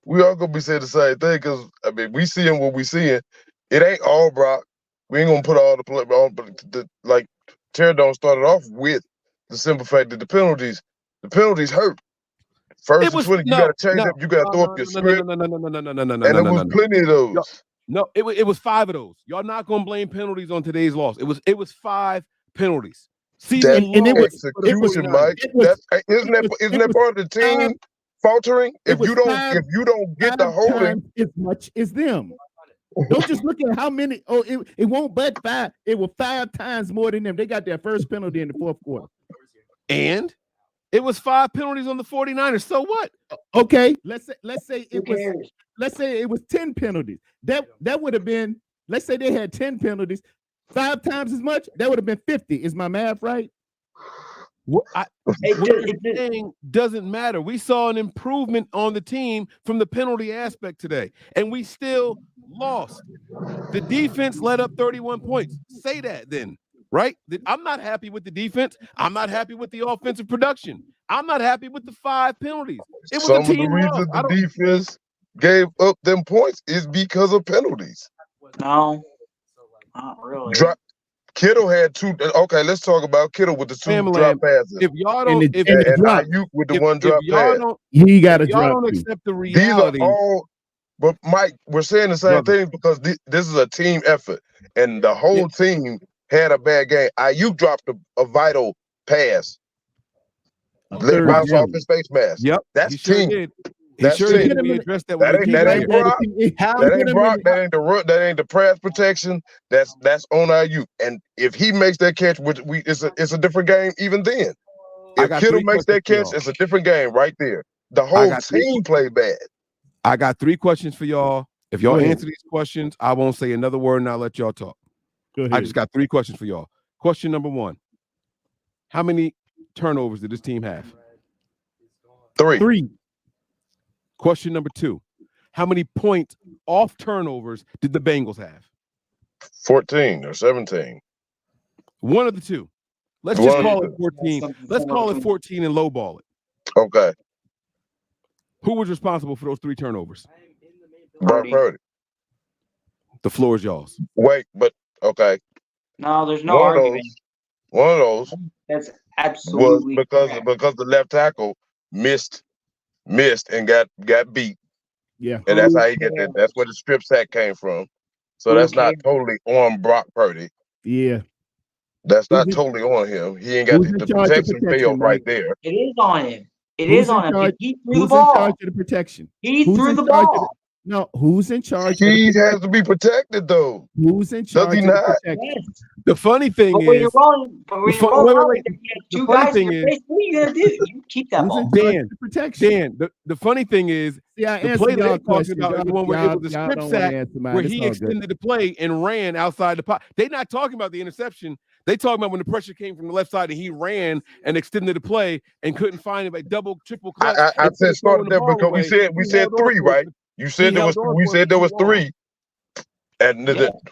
we all gonna be saying the same thing because I mean, we seeing what we seeing. It ain't all Brock. We ain't gonna put all the play on, but like Teradon started off with the simple fact that the penalties hurt. First It was- and 20, you no, gotta change no, up. You gotta no, throw no, up your no, script, no, and there was plenty of those. No, it was 5 of those. Y'all not gonna blame penalties on today's loss. It was 5 penalties. Season And it long was- for the Execution, 49ers. Mike. It was- Isn't it that was part of the team faltering? it If was you don't five- get the 5 holding, times as much as them. Don't just look at how many. Oh, it won't but 5. It was 5 times more than them. They got their first penalty in the fourth quarter. And it was 5 penalties on the 49ers. So what? Okay, let's say Who it was. cares? Let's say it was 10 penalties. That would have been. Let's say they had 10 penalties, 5 times as much. That would have been 50. Is my math right? What It what just- you're it just- saying doesn't matter. We saw an improvement on the team from the penalty aspect today, and we still lost. The defense let up 31 points. Say that then, right? I'm not happy with the defense. I'm not happy with the offensive production. I'm not happy with the 5 penalties. It was some a of the team reasons loss. I the don't- defense gave up them points is because of penalties. No, not really. Kittle had 2. Okay, let's talk about Kittle with the 2 Family, drop passes, If y'all And don't, it- if, and and drop. Ayuk with the if, 1 if drop y'all pass. don't, He got a if y'all drop. don't too. accept the These are reality, all. But Mike, we're saying the same Brother. thing because this is a team effort, and the whole team had a bad game. Ayuk dropped a vital pass, A let third bounce down. off his face mask. yep, That's he sure team. did. He That's sure team. did. We addressed that when That we ain't- came that here. ain't Brock. How That ain't Brock. That ain't the run. That ain't the pass protection. That's on Ayuk. And if he makes that catch, which it's a different game. Even then, I if got Kittle 3 makes that questions catch, for y'all. it's a different game right there. The whole got 3 team played bad. I got 3 questions for y'all. If Go y'all ahead. answer these questions, I won't say another word and I'll let y'all talk. Go ahead. I just got 3 questions for y'all. Question number 1. How many turnovers did this team have? 3. 3. Question number 2. How many points off turnovers did the Bengals have? 14 or 17. One of the two. Let's One just of call the it 14. Let's call it 14 and lowball it. Okay. Who was responsible for those 3 turnovers? Brock Purdy. The floor is y'all's. Wait, but okay. No, there's no One of argument. One of those That's was absolutely because correct. the left tackle missed and got beat. Yeah. And that's Who how he get that. cares? That's where the strip sack came from. So Who that's not cares? totally on Brock Purdy. Yeah. That's not Who's in- totally on him. He ain't got who's in the charge of protection protection, failed right? right there. It is on him. It Who's is in on him. charge- He threw the Who's in charge ball. of the protection? He Who's threw in the charge of ball. No, who's in charge? He of the has to be protected though. Who's in Does charge he of the not? protection? Yes. The funny thing But when is, you're rolling, wait, out, wait. and you have The 2 funny guys in thing your is- face, what are you gonna do? You keep that Who's ball. in charge Dan, of the protection? Dan, the funny thing is, See, I the answered play that y'all they're talking questions. about is the one where it was a Y'all strip don't wanna sack answer mine. where It's he all good. extended the play and ran outside the pocket. They're not talking about the interception. They talking about when the pressure came from the left side and he ran and extended the play and couldn't find it by double, triple clutch. I Instead said of throwing started the there ball because we away, said he held on 3, to it right? for- You said he there was held on we for it said for there too was long. 3. And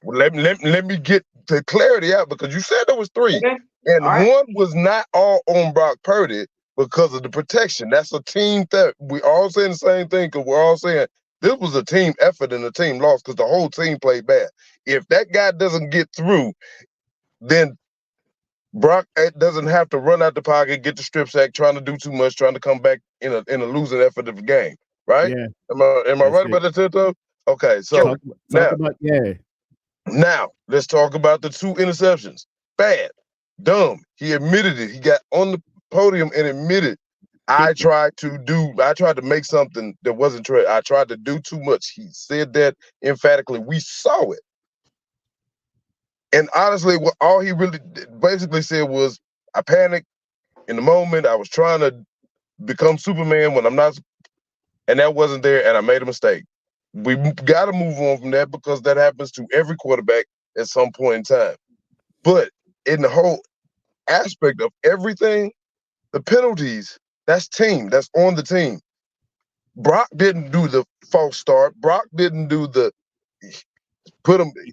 let me get the clarity out because you said there was 3. Okay. And All right. one was not all on Brock Purdy because of the protection. That's a team that we all saying the same thing because we're all saying this was a team effort and the team lost because the whole team played bad. If that guy doesn't get through, then Brock doesn't have to run out the pocket, get the strip sack, trying to do too much, trying to come back in a losing effort of the game. Right? Yeah. Am I That's right it. about that, Tito? Okay, so Talk now- about yeah. now, let's talk about the 2 interceptions. Bad. Dumb. He admitted it. He got on the podium and admitted, I tried to make something that wasn't true. I tried to do too much. He said that emphatically. We saw it. And honestly, what all he really basically said was, I panicked in the moment. I was trying to become Superman when I'm not, and that wasn't there, and I made a mistake. We got to move on from that because that happens to every quarterback at some point in time. But in the whole aspect of everything, the penalties, that's team. That's on the team. Brock didn't do the false start. Brock didn't do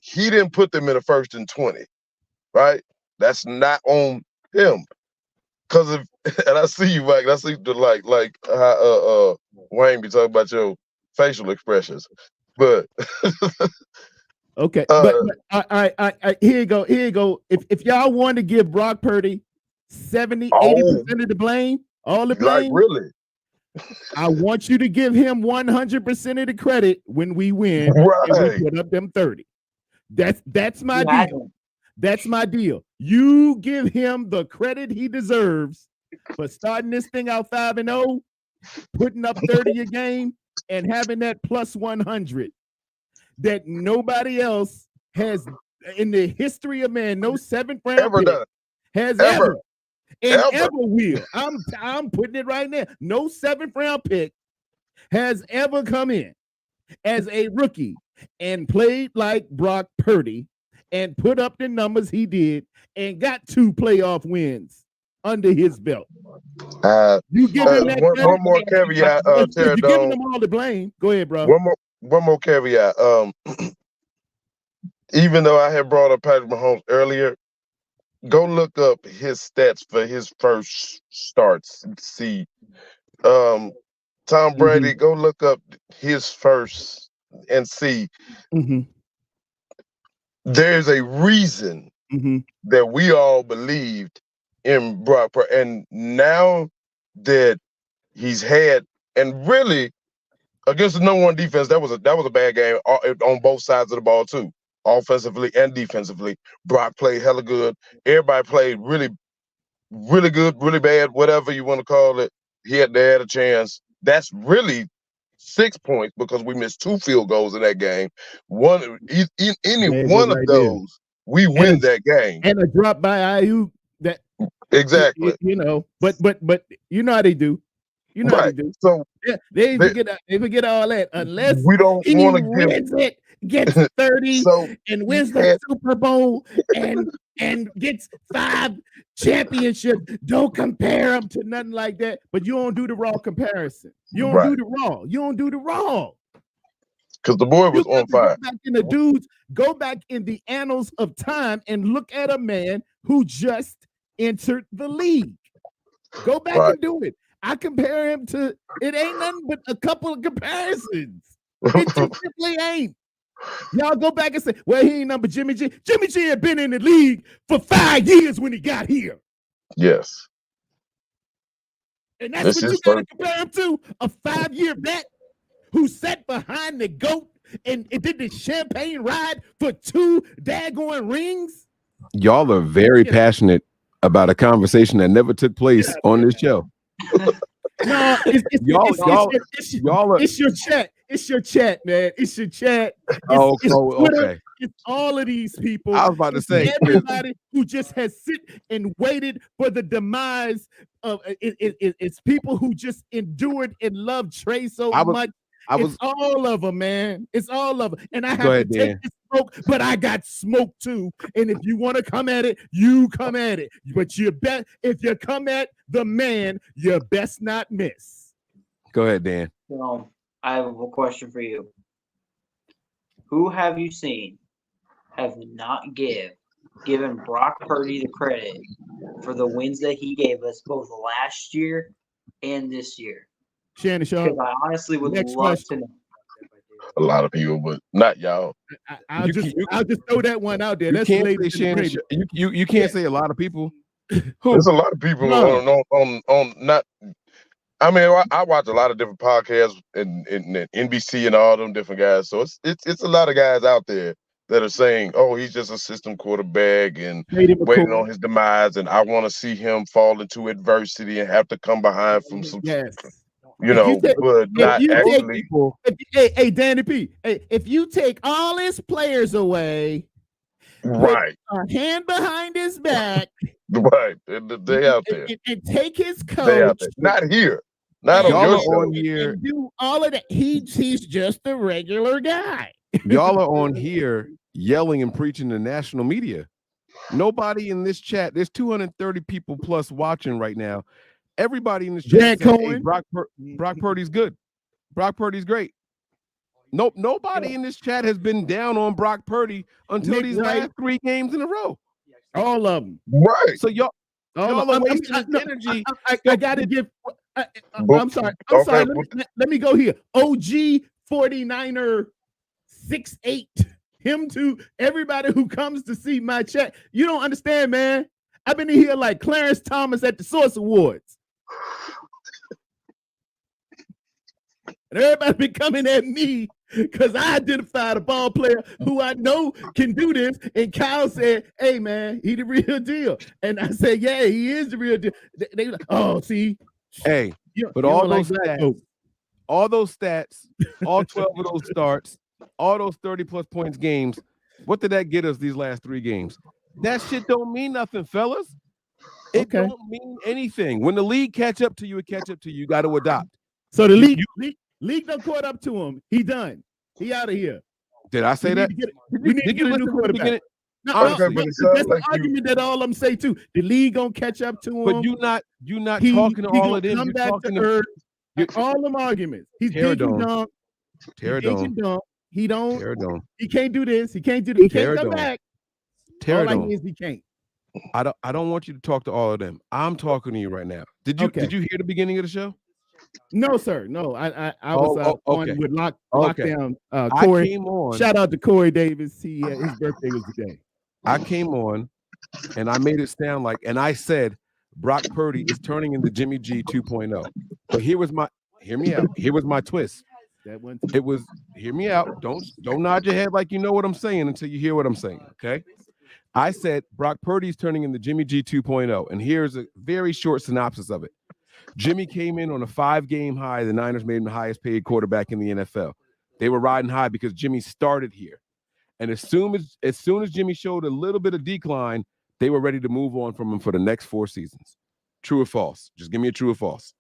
he didn't put them in a 1st and 20, right? That's not on him. Because and I see you, Mike. I see the like how Wayne be talking about your facial expressions. But Okay, but I here you go. Here you go. If y'all want to give Brock Purdy 70-80% of the blame, all the blame, like really, I want you to give him 100% of the credit when we win and right? we put up them 30. That's my Yeah, deal. That's my deal. You give him the credit he deserves for starting this thing out 5-0, putting up 30 a game, and having that plus 100 that nobody else has in the history of man. No 7th round Ever pick done? has Ever. ever and Ever. ever will. I'm putting it right now. No 7th round pick has ever come in as a rookie and played like Brock Purdy and put up the numbers he did and got 2 playoff wins under his belt. You give him that one credit? more caveat, If you're Terry giving Dome. them all the blame, go ahead, bro. One more caveat. Even though I had brought up Patrick Mahomes earlier, go look up his stats for his first starts. See, Tom Brady. Go look up his first and see. There's a reason that we all believed in Brock Purdy, and now that he's had, and really against the number 1 defense, that was a bad game on both sides of the ball too, offensively and defensively. Brock played hella good. Everybody played really, really good, really bad, whatever you want to call it. They had a chance. That's really 6 points because we missed 2 field goals in that game. One of those, we win that game. And a drop by IU that exactly. you know, but you know how they do. You know how they Right. do. So They they, forget all that unless we don't he want to give. wins it, gets 30, So and he wins the had Super Bowl and gets 5 championships. Don't compare him to nothing like that. But you don't do the raw comparison. You don't right do the raw. You don't do the raw. because the boy You was on got to go fire. back in the dudes, go back in the annals of time and look at a man who just entered the league. Go back Right. and do it. I compare him to, it ain't nothing but a couple of comparisons. It just simply ain't. Y'all go back and say, well, he ain't number Jimmy G. Jimmy G had been in the league for 5 years when he got here. Yes. And that's This what you is got to first. compare him to, a 5-year vet who sat behind the GOAT and did the champagne ride for 2 daggone rings. Y'all are very Yeah. passionate about a conversation that never took place on this show. No, Y'all are. it's your chat. It's your chat, man. It's your chat. Oh, It's Twitter. okay. It's all of these people. I was about to It's say, everybody who just has sit and waited for the demise of it's people who just endured and loved Trey so much. It's all of them, man. It's all of them. And I have to take the smoke, but I got smoke too. And if you want to come at it, you come at it. But if you come at the man, you best not miss. Go ahead, Dan. So I have a question for you. Who have you seen have not given Brock Purdy the credit for the wins that he gave us both last year and this year? Shannon Shaw. Because I honestly would love to know. A lot of people, but not y'all. I'll just throw that one out there. You That's can't later say in the Shannon. radio. You can't say a lot of people. There's a lot of people on not. I mean, I watch a lot of different podcasts and NBC and all them different guys. So it's a lot of guys out there that are saying, "Oh, he's just a system quarterback and waiting on his demise." And I want to see him fall into adversity and have to come behind from some, but not actually. Hey, Danny P. Hey, if you take all his players away, right, a hand behind his back, right, they out there, and take his coach. They out there. Not here. Not on your show. Here. And do all of that. He's just a regular guy. Y'all are on here yelling and preaching to national media. Nobody in this chat. There's 230 people plus watching right now. Everybody in this chat said, hey, Brock Purdy's good. Brock Purdy's great. Nope. Nobody in this chat has been down on Brock Purdy until these last 3 games in a row. All of them. Right. So y'all are wasting energy. I gotta give. I'm sorry. Let me go here. OG 49er 6'8". Him to everybody who comes to see my chat. You don't understand, man. I've been in here like Clarence Thomas at the Source Awards. And everybody been coming at me because I identified a ball player who I know can do this. And Kyle said, hey, man, he the real deal. And I said, yeah, he is the real deal. They like, oh, see. Hey, but all those stats, all 12 of those starts, all those 30-plus points games, what did that get us these last 3 games? That shit don't mean nothing, fellas. It don't mean anything. When the league catch up to you, it catch up to you. You got to adopt. So the league done caught up to him. He done. He out of here. Did I say that? We need to get a new quarterback. That's the argument that all of them say too. The league gonna catch up to him. But you not talking to all of them. Come you're back talking to earth. All them arguments. He's big and dumb. He don't. He can't do this. He can't do this. He can't come back. All I hear is he can't. I don't want you to talk to all of them. I'm talking to you right now. Did you hear the beginning of the show? No, sir. No, I was on with lockdown. Corey, I came on. Shout out to Corey Davis. His birthday was today. I came on and I made it sound like, and I said Brock Purdy is turning into Jimmy G 2.0. But hear me out. Here was my twist. It was, hear me out. Don't nod your head like you know what I'm saying until you hear what I'm saying. Okay. I said Brock Purdy's turning into Jimmy G 2.0. And here's a very short synopsis of it. Jimmy came in on a 5-game high. The Niners made him the highest paid quarterback in the NFL. They were riding high because Jimmy started here. And as soon as Jimmy showed a little bit of decline, they were ready to move on from him for the next 4 seasons. True or false? Just give me a true or false.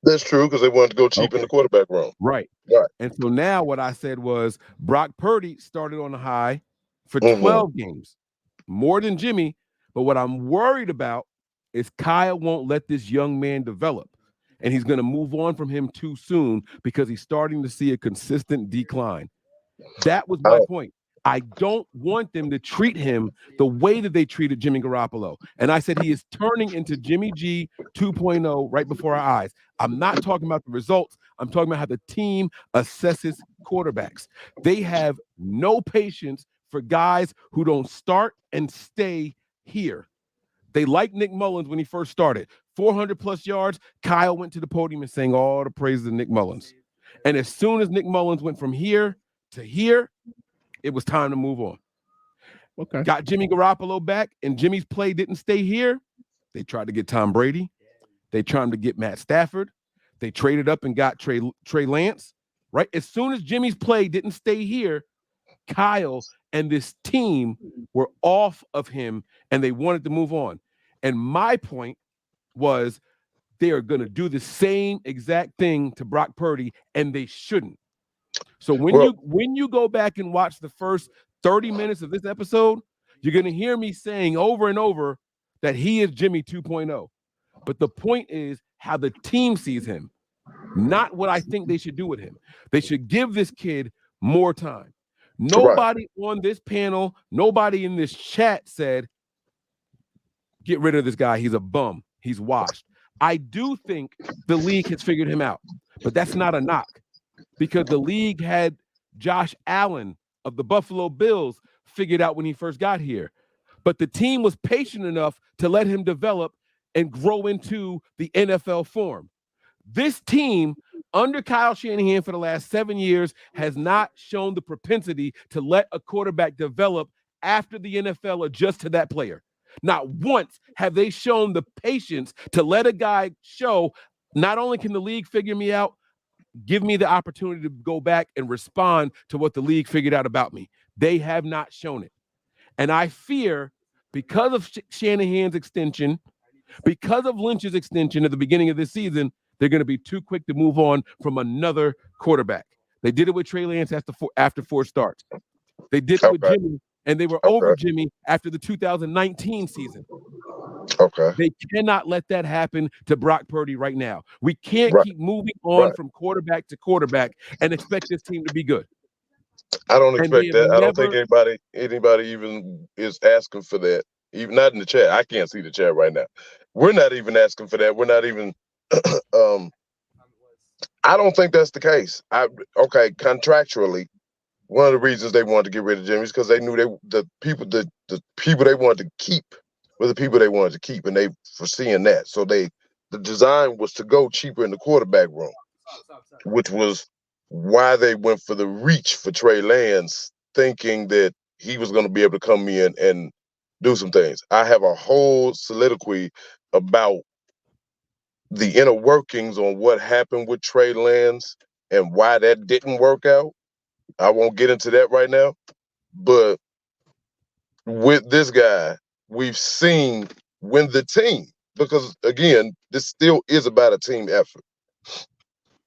That's true because they wanted to go cheap in Okay. the quarterback room. Right. Right. And so now what I said was Brock Purdy started on the high for Mhm. 12 games, more than Jimmy. But what I'm worried about is Kyle won't let this young man develop. And he's going to move on from him too soon because he's starting to see a consistent decline. That was my point. I don't want them to treat him the way that they treated Jimmy Garoppolo. And I said he is turning into Jimmy G 2.0 right before our eyes. I'm not talking about the results. I'm talking about how the team assesses quarterbacks. They have no patience for guys who don't start and stay here. They like Nick Mullins when he first started. 400 plus yards. Kyle went to the podium and sang all the praises of Nick Mullins. And as soon as Nick Mullins went from here to here, it was time to move on. Okay. Got Jimmy Garoppolo back, and Jimmy's play didn't stay here. They tried to get Tom Brady. They tried to get Matt Stafford. They traded up and got Trey Lance. Right? As soon as Jimmy's play didn't stay here, Kyle and this team were off of him, and they wanted to move on. And my point was they are going to do the same exact thing to Brock Purdy, and they shouldn't. So when you go back and watch the first 30 minutes of this episode, you're going to hear me saying over and over that he is Jimmy 2.0. But the point is how the team sees him, not what I think they should do with him. They should give this kid more time. Nobody on this panel, nobody in this chat said, get rid of this guy. He's a bum. He's washed. I do think the league has figured him out, but that's not a knock because the league had Josh Allen of the Buffalo Bills figured out when he first got here. But the team was patient enough to let him develop and grow into the NFL form. This team under Kyle Shanahan for the last 7 years has not shown the propensity to let a quarterback develop after the NFL adjusts to that player. Not once have they shown the patience to let a guy show, not only can the league figure me out, give me the opportunity to go back and respond to what the league figured out about me. They have not shown it. And I fear because of Shanahan's extension, because of Lynch's extension at the beginning of this season, they're going to be too quick to move on from another quarterback. They did it with Trey Lance after 4 starts. They did it with Jimmy, and they were over Jimmy after the 2019 season. Okay. They cannot let that happen to Brock Purdy right now. We can't keep moving on from quarterback to quarterback and expect this team to be good. I don't expect that. I don't think anybody even is asking for that. Even not in the chat. I can't see the chat right now. We're not even asking for that. We're not even I don't think that's the case. Contractually, one of the reasons they wanted to get rid of Jimmy is because they knew the people they wanted to keep were the people they wanted to keep, and they foreseeing that. So the design was to go cheaper in the quarterback room, which was why they went for the reach for Trey Lance, thinking that he was going to be able to come in and do some things. I have a whole soliloquy about the inner workings on what happened with Trey Lance and why that didn't work out. I won't get into that right now, but with this guy, we've seen when the team, because again, this still is about a team effort.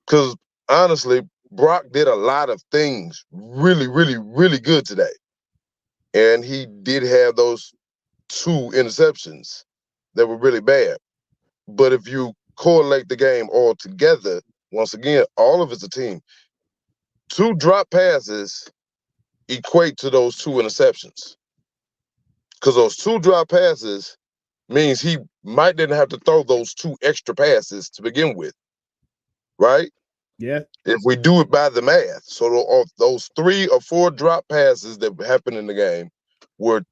Because honestly, Brock did a lot of things really, really, really good today. And he did have those 2 interceptions that were really bad. But if you correlate the game all together, once again, all of it's a team. 2 drop passes equate to those 2 interceptions. Because those 2 drop passes means he might didn't have to throw those 2 extra passes to begin with. Right? Yeah. If we do it by the math. So of those 3 or 4 drop passes that happened in the game were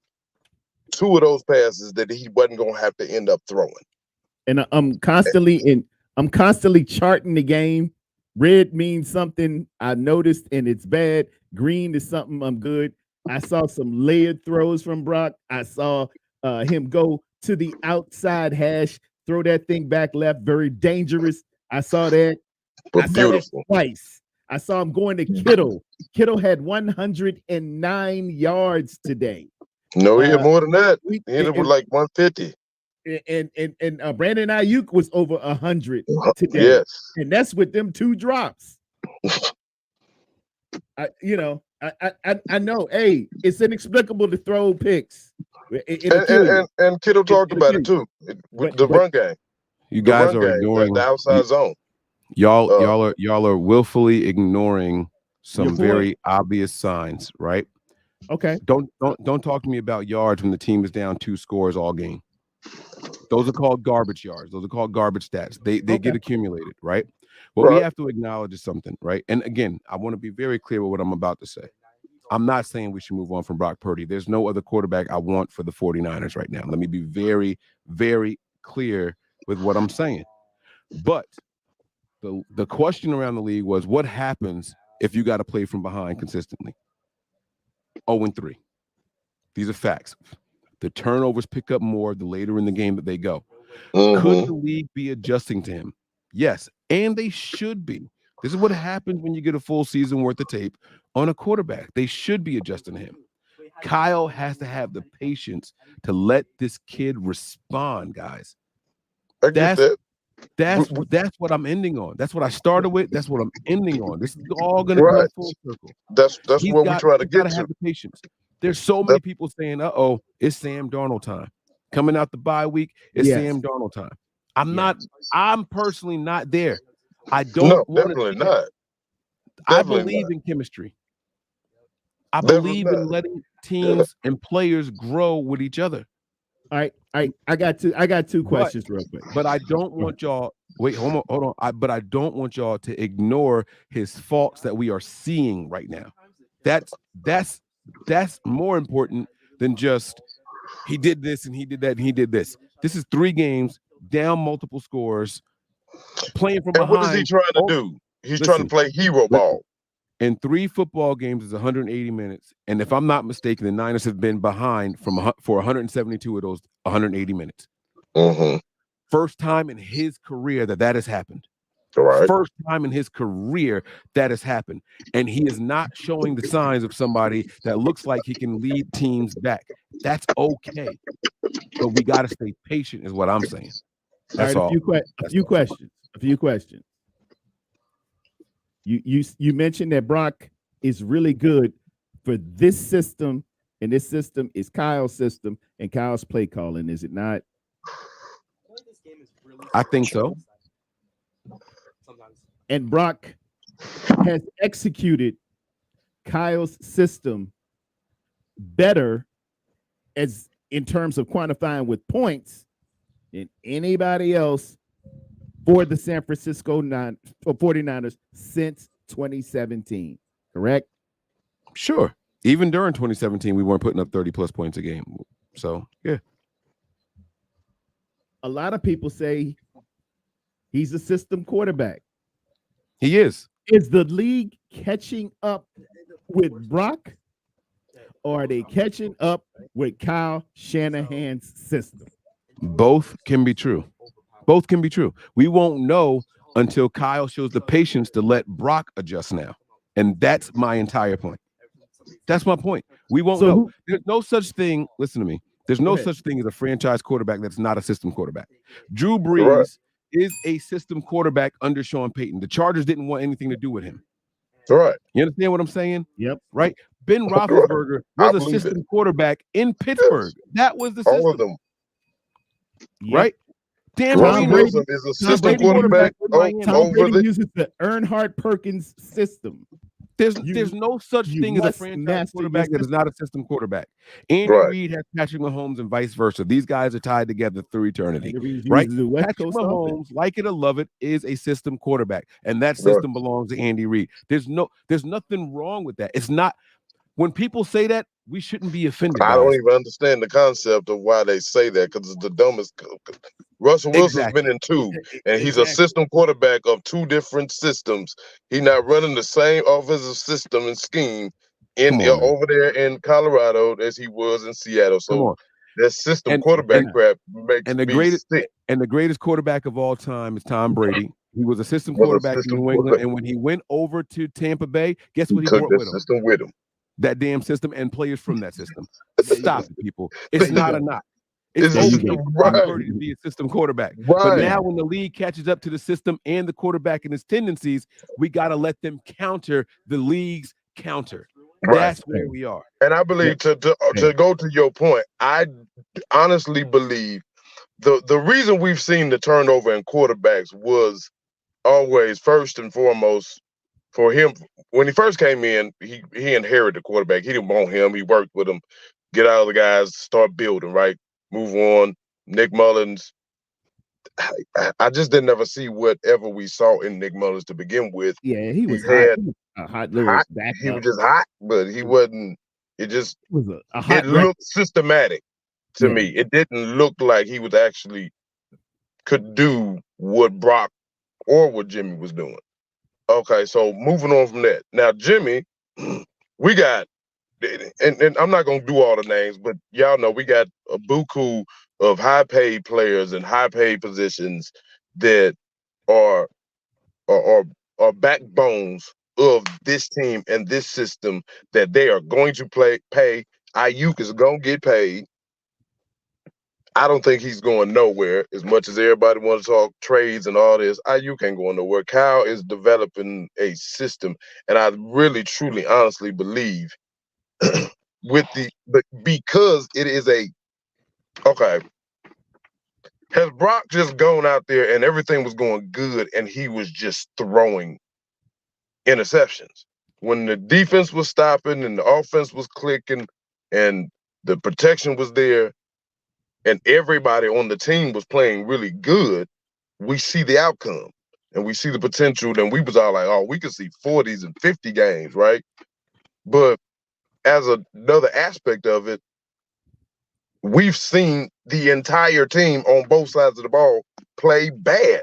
2 of those passes that he wasn't going to have to end up throwing. And I'm constantly charting the game. Red means something I noticed and it's bad. Green is something I'm good. I saw some layered throws from Brock. I saw him go to the outside hash, throw that thing back left, very dangerous. I saw that. But beautiful. Twice. I saw him going to Kittle. Kittle had 109 yards today. No, he had more than that. He ended with like 150. and Brandon Ayuk was over 100 today, Yes. and that's with them 2 drops. I know. Hey, it's inexplicable to throw picks. And Kittle talked about it too with the run game. You The guys run are game, ignoring the outside zone. y'all are willfully ignoring some point. very obvious signs, right? Okay. Don't talk to me about yards when the team is down 2 scores all game. Those are called garbage yards. Those are called garbage stats. They get accumulated, right? What we have to acknowledge is something, right? And again, I want to be very clear with what I'm about to say. I'm not saying we should move on from Brock Purdy. There's no other quarterback I want for the 49ers right now. Let me be very, very clear with what I'm saying. But the question around the league was, what happens if you got to play from behind consistently? 0-3. These are facts. The turnovers pick up more the later in the game that they go. Could the league be adjusting to him? Yes, and they should be. This is what happens when you get a full season worth of tape on a quarterback. They should be adjusting to him. Kyle has to have the patience to let this kid respond, guys. I get that. That's what I'm ending on. That's what I started with. That's what I'm ending on. This is all going to come full circle. That's where we try to get to to. have the patience. There's so many people saying, "Uh-oh, it's Sam Darnold time." Coming out the bye week, it's Sam Darnold time. I'm personally not there. I don't want definitely not. I believe in chemistry. I believe in letting teams and players grow with each other. All right. I got 2 questions real quick. But I don't want y'all. Wait, hold on. But I don't want y'all to ignore his faults that we are seeing right now. That's more important than just he did this and he did that and he did this. This is 3 games, down multiple scores, playing from behind. And what is he trying to do? He's trying to play hero ball. And 3 football games is 180 minutes. And if I'm not mistaken, the Niners have been behind for 172 of those 180 minutes. First time in his career that has happened. Right. First time in his career that has happened. And he is not showing the signs of somebody that looks like he can lead teams back. That's okay. But we got to stay patient is what I'm saying. That's all. A few questions. You mentioned that Brock is really good for this system, and this system is Kyle's system and Kyle's play calling, is it not? I think so. And Brock has executed Kyle's system better as in terms of quantifying with points than anybody else for the San Francisco 49ers since 2017, correct? Sure. Even during 2017, we weren't putting up 30-plus points a game. So, yeah. A lot of people say he's a system quarterback. He is. Is the league catching up with Brock, or are they catching up with Kyle Shanahan's system? Both can be true. Both can be true. We won't know until Kyle shows the patience to let Brock adjust now. And that's my entire point. That's my point. We won't know. There's no such thing. Listen to me. There's no such thing as a franchise quarterback that's not a system quarterback. Drew Brees is a system quarterback under Sean Payton. The Chargers didn't want anything to do with him. Right. You understand what I'm saying? Yep. Right. Ben Roethlisberger was a system quarterback in Pittsburgh. That was the system. All of them. Right. Dan Russell Marino Wilson is a system quarterback Tom Brady uses the Earnhardt Perkins system. There's no such thing as a franchise quarterback that is not a system quarterback. Andy Reid has Patrick Mahomes and vice versa. These guys are tied together through eternity, right? Patrick Mahomes, like it or love it, is a system quarterback, and that system belongs to Andy Reid. There's nothing wrong with that. It's not. When people say that, we shouldn't be offended. I don't even understand the concept of why they say that, because it's the dumbest. Russell Wilson's been in 2, and he's a system quarterback of 2 different systems. He's not running the same offensive system and scheme over there in Colorado as he was in Seattle. So that system quarterback crap makes me sick. And the greatest quarterback of all time is Tom Brady. He was a system quarterback in New England, and when he went over to Tampa Bay, guess what he brought with him? System with him. That damn system and players from that system. Stop it, people. It's not a knock. It's It's okay for right. Brock Purdy to be a system quarterback. But Right. now when the league catches up to the system and the quarterback and his tendencies, we got to let them counter the league's counter. Right. That's where we are. And I believe to go to your point, I honestly believe the reason we've seen the turnover in quarterbacks was always first and foremost for him. When he first came in, he inherited the quarterback. He didn't want him. He worked with him, get out of the guys, start building, right? Move on. Nick Mullins. I just didn't ever see whatever we saw in Nick Mullins to begin with. Yeah, he was had hot. He was a hot little Hot. backup. He was just hot, but he wasn't. It just He was a hot. it looked systematic to Yeah. me. It didn't look like he was actually could do what Brock or what Jimmy was doing. Okay, so moving on from that. Now, Jimmy, we got, and I'm not gonna do all the names, but y'all know we got a buku of high-paid players and high-paid positions that are backbones of this team and this system that they are going to pay. Ayuk is gonna get paid. I don't think he's going nowhere as much as everybody wants to talk trades and all this. Ayuk ain't going nowhere. Kyle is developing a system, and I really, truly, honestly believe because it is okay. Has Brock just gone out there and everything was going good and he was just throwing interceptions? When the defense was stopping and the offense was clicking and the protection was there and everybody on the team was playing really good, we see the outcome and we see the potential. And we was all like, oh, we could see 40s and 50 games, right? But as another aspect of it, we've seen the entire team on both sides of the ball play bad.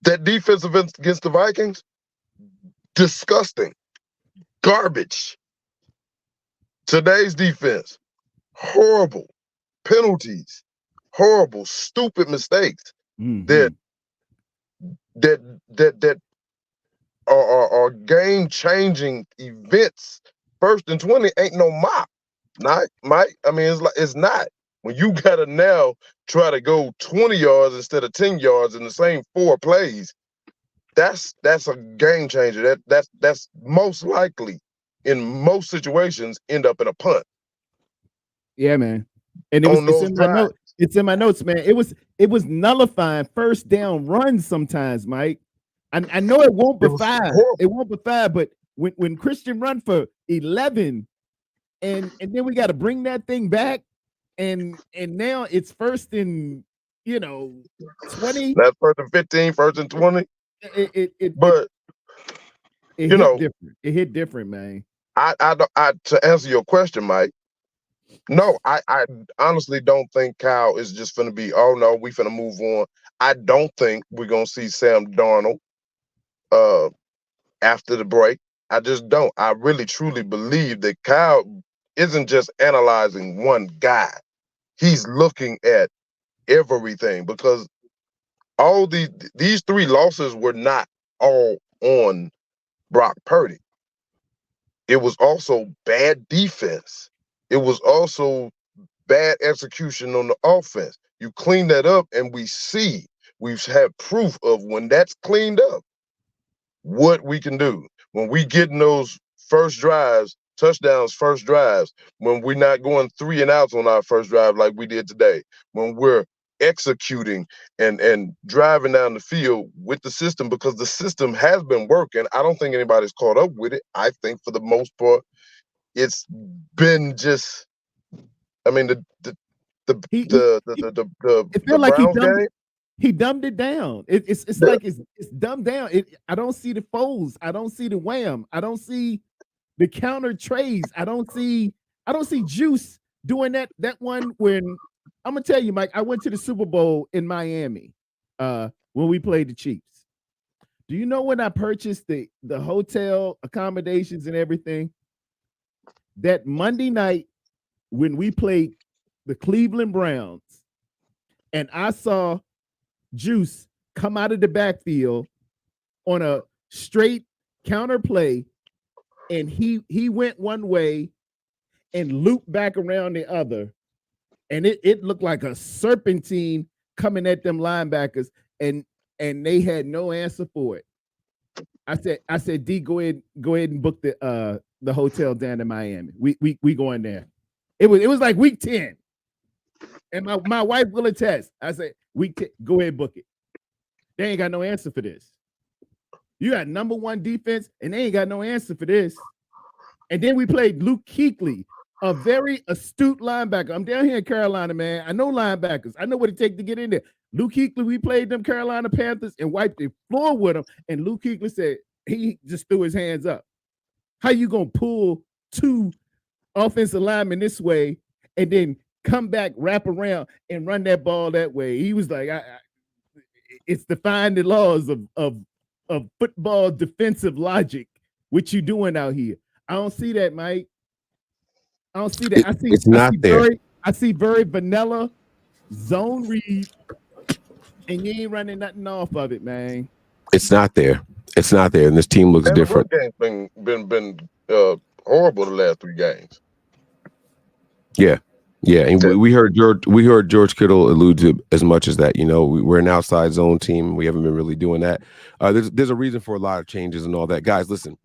That defense against the Vikings, disgusting. Garbage. Today's defense, horrible. Penalties, horrible, stupid mistakes that are game-changing events. 1st and 20 ain't no mop. Not Mike. I mean, it's not. When you gotta now try to go 20 yards instead of 10 yards in the same 4 plays, that's a game changer. That's most likely in most situations end up in a punt. Yeah, man. And it's in my notes, man. It was nullifying first down runs sometimes, Mike. I know it won't be 5. It won't be 5, but when Christian run for 11 and then we got to bring that thing back and now it's 1st and 20. That's 1st and 15, 1st and 20. It hit different, man. I to answer your question, Mike. No, I honestly don't think Kyle is just going to be, oh, no, we finna move on. I don't think we're going to see Sam Darnold after the break. I just don't. I really, truly believe that Kyle isn't just analyzing one guy. He's looking at everything because all these 3 losses were not all on Brock Purdy. It was also bad defense. It was also bad execution on the offense. You clean that up, and we've had proof of when that's cleaned up, what we can do. When we get in those first drives, touchdowns, first drives, when we're not going 3 and outs on our first drive like we did today, when we're executing and driving down the field with the system, because the system has been working. I don't think anybody's caught up with it. I think for the most part, it's been just, I mean, the Browns game, he dumbed it down. It's like it's dumbed down. I don't see the folds. I don't see the wham. I don't see the counter trays. I don't see Juice doing that one when I'm gonna tell you, Mike, I went to the Super Bowl in Miami when we played the Chiefs. Do you know when I purchased the hotel accommodations and everything? That Monday night when we played the Cleveland Browns, and I saw Juice come out of the backfield on a straight counter play, and he went one way and looped back around the other and it looked like a serpentine coming at them linebackers, and they had no answer for it. I said, D, go ahead and book the hotel down in Miami. We going there. It was like week 10. And my wife will attest. I said, go ahead and book it. They ain't got no answer for this. You got number one defense, and they ain't got no answer for this. And then we played Luke Kuechly, a very astute linebacker. I'm down here in Carolina, man. I know linebackers. I know what it takes to get in there. Luke Kuechly, we played them Carolina Panthers and wiped the floor with them. And Luke Kuechly said he just threw his hands up. How you gonna pull two offensive linemen this way and then come back, wrap around, and run that ball that way? He was like, it's defying the laws of football defensive logic. What you doing out here? I don't see that, Mike. I don't see that. It's not there. I see very vanilla zone read, and you ain't running nothing off of it, man. It's not there. It's not there, and this team looks And different. The run game's been horrible the last 3 games. Yeah, and we heard George Kittle allude to as much as that. You know, we're an outside zone team. We haven't been really doing that. There's a reason for a lot of changes and all that. Guys, listen,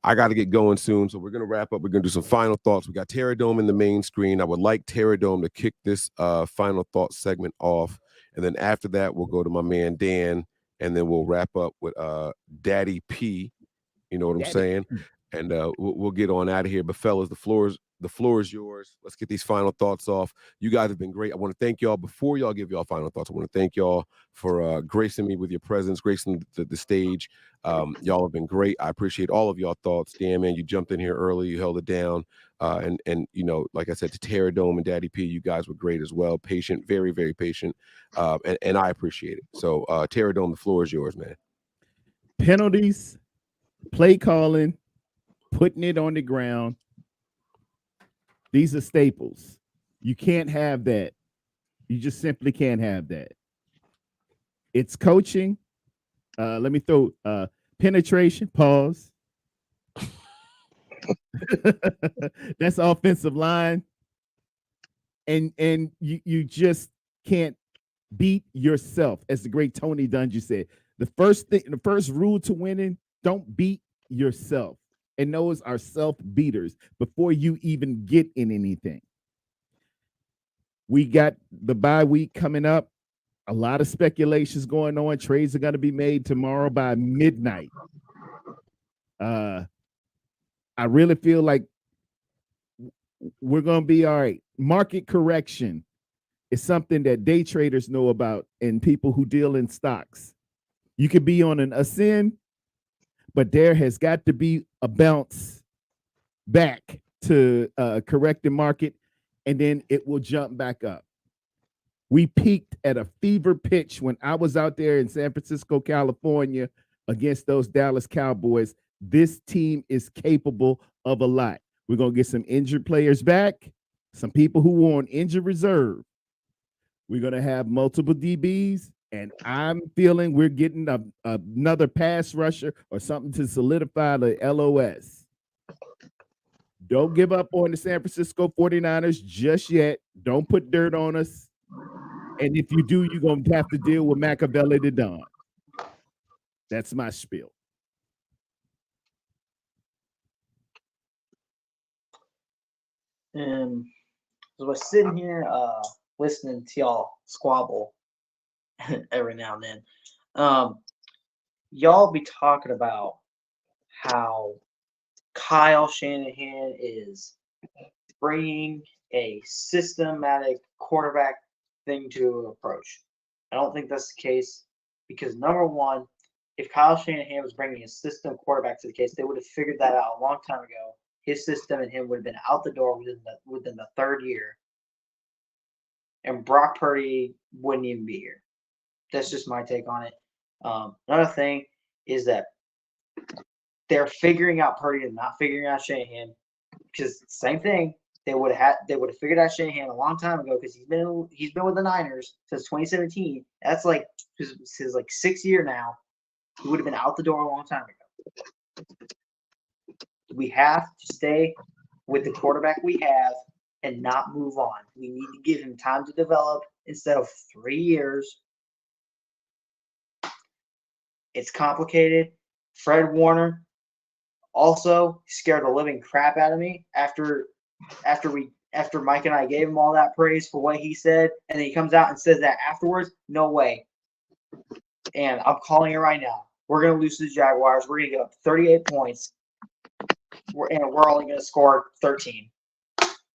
I got to get going soon, so we're gonna wrap up. We're gonna do some final thoughts. We got Terror Dome in the main screen. I would like Terror Dome to kick this final thought segment off, and then after that, we'll go to my man Dan, and then we'll wrap up with Daddy P. You know what I'm saying? And we'll get on out of here. But fellas, the floor is yours. Let's get these final thoughts off. You guys have been great. I want to thank y'all. Before y'all give y'all final thoughts, I want to thank y'all for gracing me with your presence, gracing the stage. Y'all have been great. I appreciate all of y'all thoughts. Dan, man, you jumped in here early. You held it down. And you know, like I said, to Terror Dome and Daddy P, you guys were great as well. Patient, very, very patient. And I appreciate it. So Terror Dome, the floor is yours, man. Penalties, play calling, putting it on the ground. These are staples. You can't have that. You just simply can't have that. It's coaching. Let me throw penetration, pause. That's offensive line. And you just can't beat yourself, as the great Tony Dungy said. The first rule to winning, don't beat yourself. And those are self-beaters before you even get in anything. We got the bye week coming up. A lot of speculations going on. Trades are going to be made tomorrow by midnight. I really feel like we're going to be all right. Market correction is something that day traders know about and people who deal in stocks. You could be on an ascend, but there has got to be a bounce back to correct the market, and then it will jump back up. We peaked at a fever pitch when I was out there in San Francisco, California, against those Dallas Cowboys. This team is capable of a lot. We're going to get some injured players back, some people who were on injured reserve. We're going to have multiple DBs. And I'm feeling we're getting another pass rusher or something to solidify the LOS. Don't give up on the San Francisco 49ers just yet. Don't put dirt on us. And if you do, you're going to have to deal with Machiavelli the Don. That's my spiel. And as I was sitting here listening to y'all squabble every now and then, y'all be talking about how Kyle Shanahan is bringing a systematic quarterback thing to an approach. I don't think that's the case because, number one, if Kyle Shanahan was bringing a system quarterback to the case, they would have figured that out a long time ago. His system and him would have been out the door within the third year, and Brock Purdy wouldn't even be here. That's just my take on it. Another thing is that they're figuring out Purdy and not figuring out Shanahan, because same thing. They would have figured out Shanahan a long time ago because he's been with the Niners since 2017. That's like his 6th year now. He would have been out the door a long time ago. We have to stay with the quarterback we have and not move on. We need to give him time to develop instead of 3 years. It's complicated. Fred Warner also scared the living crap out of me after Mike and I gave him all that praise for what he said, and then he comes out and says that afterwards. No way. And I'm calling it right now. We're going to lose to the Jaguars. We're going to give up 38 points, and we're only going to score 13.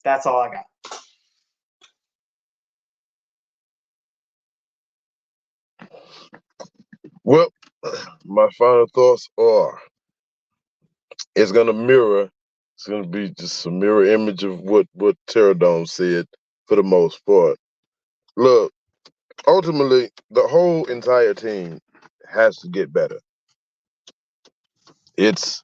That's all I got. Well, my final thoughts are it's going to be just a mirror image of what Terradome said for the most part. Look, ultimately, the whole entire team has to get better. It's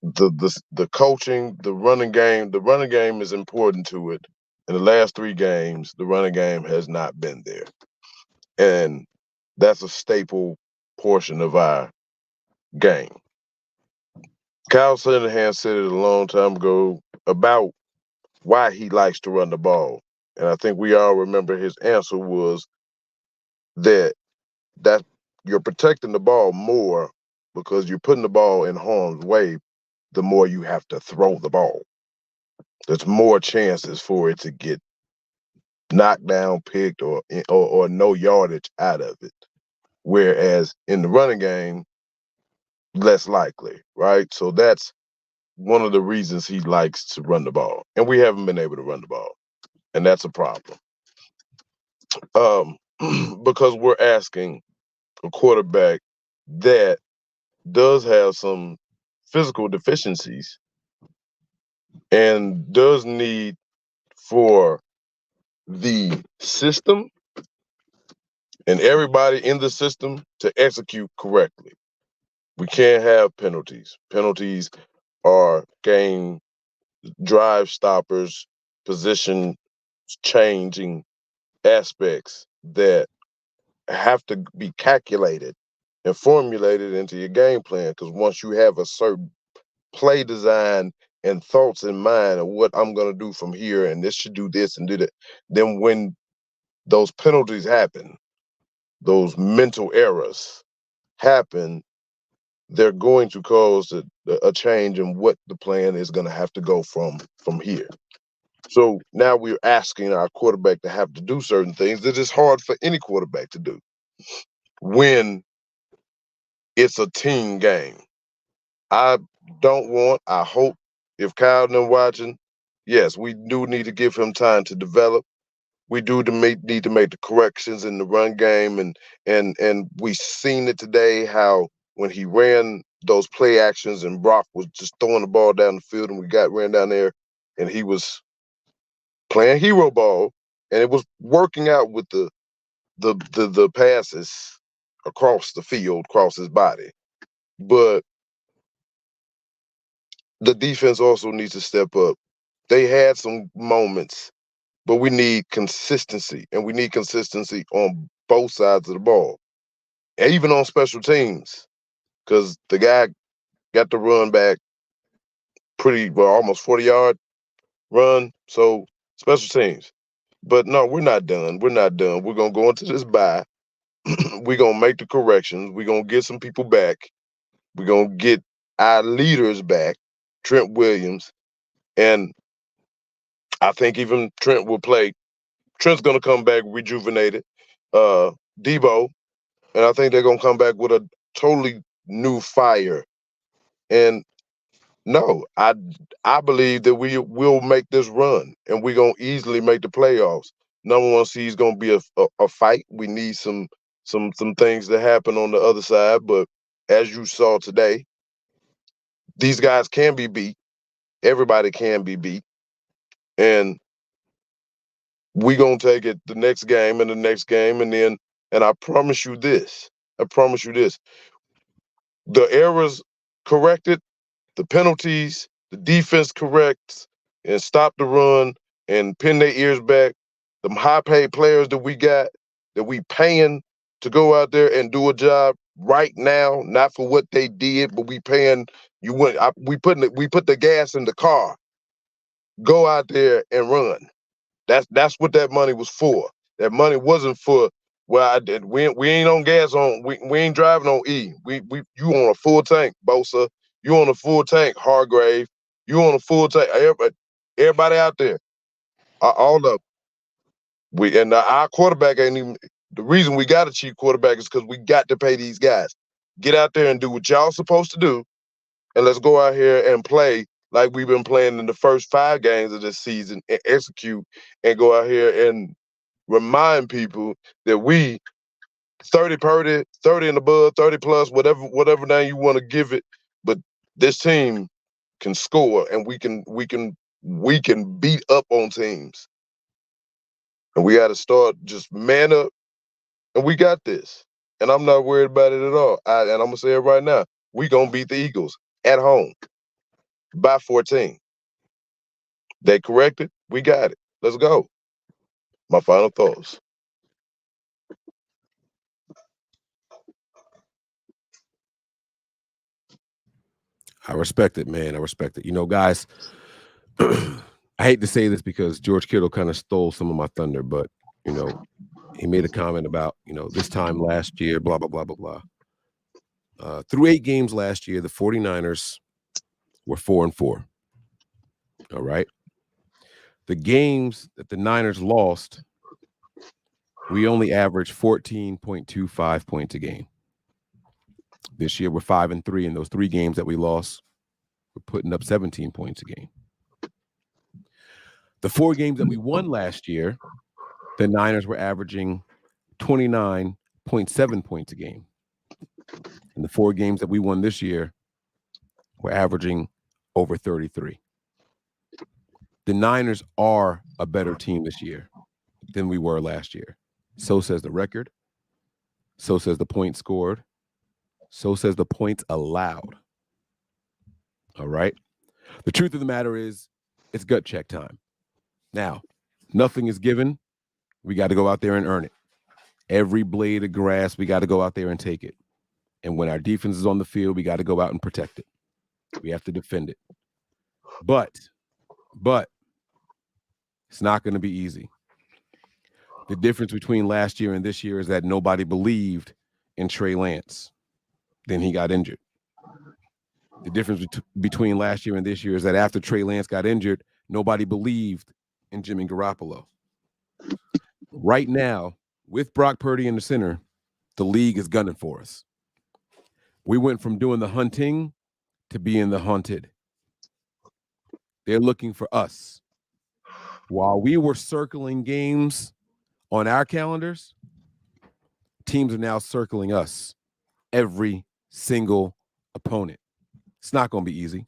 the coaching, the running game. The running game is important to it. In the last 3 games, the running game has not been there. And that's a staple portion of our game. Kyle Shanahan said it a long time ago about why he likes to run the ball. And I think we all remember his answer was that you're protecting the ball more because you're putting the ball in harm's way the more you have to throw the ball. There's more chances for it to get knocked down, picked, or no yardage out of it. Whereas in the running game, less likely, right? So that's one of the reasons he likes to run the ball. And we haven't been able to run the ball. And that's a problem. Because we're asking a quarterback that does have some physical deficiencies and does need for the system and everybody in the system to execute correctly. We can't have penalties. Penalties are game drive stoppers, position changing aspects that have to be calculated and formulated into your game plan. Because once you have a certain play design and thoughts in mind of what I'm going to do from here, and this should do this and do that, then when those penalties happen, those mental errors happen, they're going to cause a change in what the plan is going to have to go from here. So now we're asking our quarterback to have to do certain things that is hard for any quarterback to do when it's a team game. I hope if Kyle them watching, yes, we do need to give him time to develop. We do need to make the corrections in the run game, and we seen it today how when he ran those play actions and Brock was just throwing the ball down the field and we ran down there and he was playing hero ball and it was working out with the passes across the field, across his body. But the defense also needs to step up. They had some moments, but we need consistency, and we need consistency on both sides of the ball, and even on special teams, because the guy got the run back pretty well, almost 40-yard run. So special teams. But no, we're not done. We're not done. We're going to go into this bye. We're going to make the corrections. We're going to get some people back. We're going to get our leaders back, Trent Williams. And I think even Trent will play. Trent's going to come back rejuvenated. Debo. And I think they're going to come back with a totally new fire. And no, I believe that we will make this run and we're going to easily make the playoffs. Number one seed is going to be a fight. We need some things to happen on the other side. But as you saw today, these guys can be beat. Everybody can be beat. And we're going to take it the next game and the next game. And I promise you this. The errors corrected, the penalties, the defense corrects and stop the run and pin their ears back. Them high-paid players that we got, that we paying to go out there and do a job right now, not for what they did, but we paying. We put the gas in the car go out there and run. That's what that money was for. That money wasn't for we ain't on gas on we ain't driving on E. You on a full tank, Bosa. You on a full tank, Hargrave. You on a full tank. Everybody out there, all of our quarterback ain't even the reason we got a cheap quarterback is because we got to pay these guys. Get out there and do what y'all supposed to do, and let's go out here and play like we've been playing in the first 5 games of this season and execute and go out here and remind people that we 30 Purdy, 30 and above, 30 plus, whatever name you want to give it, but this team can score and we can beat up on teams. And we got to start just man up, and we got this. And I'm not worried about it at all. And I'm gonna say it right now: we gonna beat the Eagles at home by 14. They corrected. We got it. Let's go. My final thoughts. I respect it, man. I respect it. You know, guys, I hate to say this because George Kittle kind of stole some of my thunder, but, you know, he made a comment about, you know, this time last year, blah, blah, blah, blah, blah. Through 8 games last year, the 49ers were 4-4. All right. The games that the Niners lost, we only averaged 14.25 points a game. This year, we're 5-3. In those 3 games that we lost, we're putting up 17 points a game. The 4 games that we won last year, the Niners were averaging 29.7 points a game. And the 4 games that we won this year, we're averaging over 33. The Niners are a better team this year than we were last year. So says the record. So says the points scored. So says the points allowed. All right. The truth of the matter is, it's gut check time. Now, nothing is given. We got to go out there and earn it. Every blade of grass, we got to go out there and take it. And when our defense is on the field, we got to go out and protect it. We have to defend it. But it's not going to be easy. The difference between last year and this year is that nobody believed in Trey Lance. Then he got injured. The difference between last year and this year is that after Trey Lance got injured, nobody believed in Jimmy Garoppolo. Right now, with Brock Purdy in the center, the league is gunning for us. We went from doing the hunting to being the hunted. They're looking for us. While we were circling games on our calendars, teams are now circling us. Every single opponent. It's not going to be easy.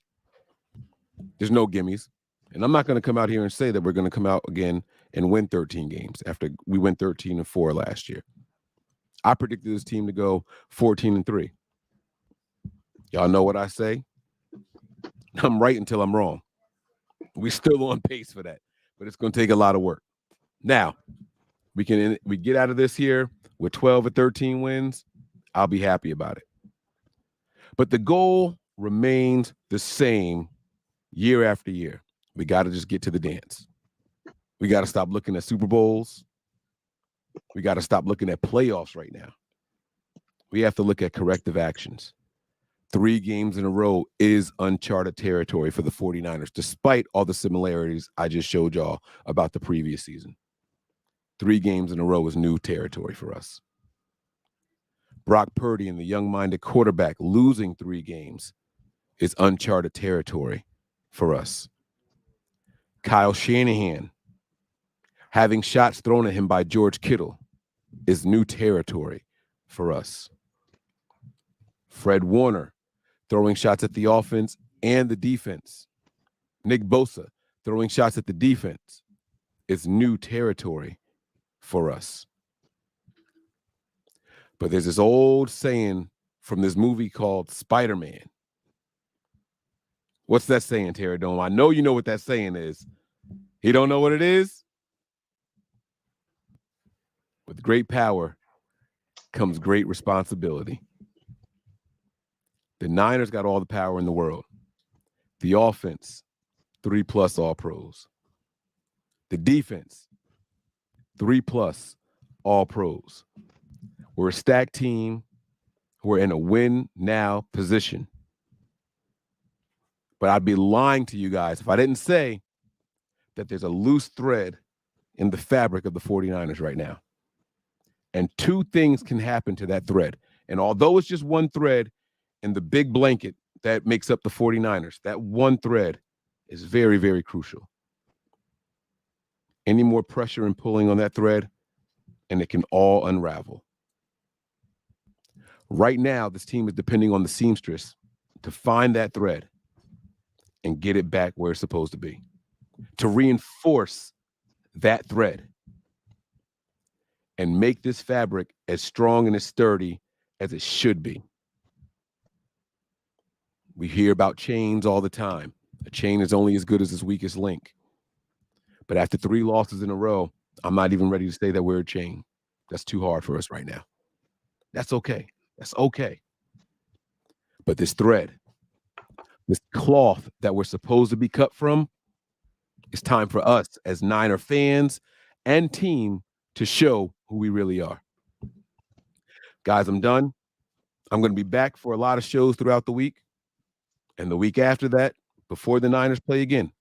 There's no gimmies. And I'm not going to come out here and say that we're going to come out again and win 13 games after we went 13-4 last year. I predicted this team to go 14-3. Y'all know what I say? I'm right until I'm wrong. We're still on pace for that, but it's going to take a lot of work. Now, we get out of this here with 12 or 13 wins. I'll be happy about it. But the goal remains the same year after year. We got to just get to the dance. We got to stop looking at Super Bowls. We got to stop looking at playoffs right now. We have to look at corrective actions. 3 games in a row is uncharted territory for the 49ers, despite all the similarities I just showed y'all about the previous season. 3 games in a row is new territory for us. Brock Purdy and the young-minded quarterback losing 3 games is uncharted territory for us. Kyle Shanahan having shots thrown at him by George Kittle is new territory for us. Fred Warner throwing shots at the offense and the defense. Nick Bosa throwing shots at the defense is new territory for us. But there's this old saying from this movie called Spider-Man. What's that saying, Terry Dome? I know you know what that saying is. He don't know what it is? With great power comes great responsibility. The Niners got all the power in the world. The offense 3+ All Pros. The defense, 3+ All Pros. We're a stacked team. We're in a win now position. But I'd be lying to you guys if I didn't say that there's a loose thread in the fabric of the 49ers right now. And two things can happen to that thread. And although it's just one thread in the big blanket that makes up the 49ers, that one thread is very, very crucial. Any more pressure and pulling on that thread, and it can all unravel. Right now, this team is depending on the seamstress to find that thread and get it back where it's supposed to be, to reinforce that thread and make this fabric as strong and as sturdy as it should be. We hear about chains all the time. A chain is only as good as its weakest link. But after 3 losses in a row, I'm not even ready to say that we're a chain. That's too hard for us right now. That's okay. That's okay. But this thread, this cloth that we're supposed to be cut from, it's time for us as Niner fans and team to show who we really are. Guys, I'm done. I'm going to be back for a lot of shows throughout the week. And the week after that, before the Niners play again,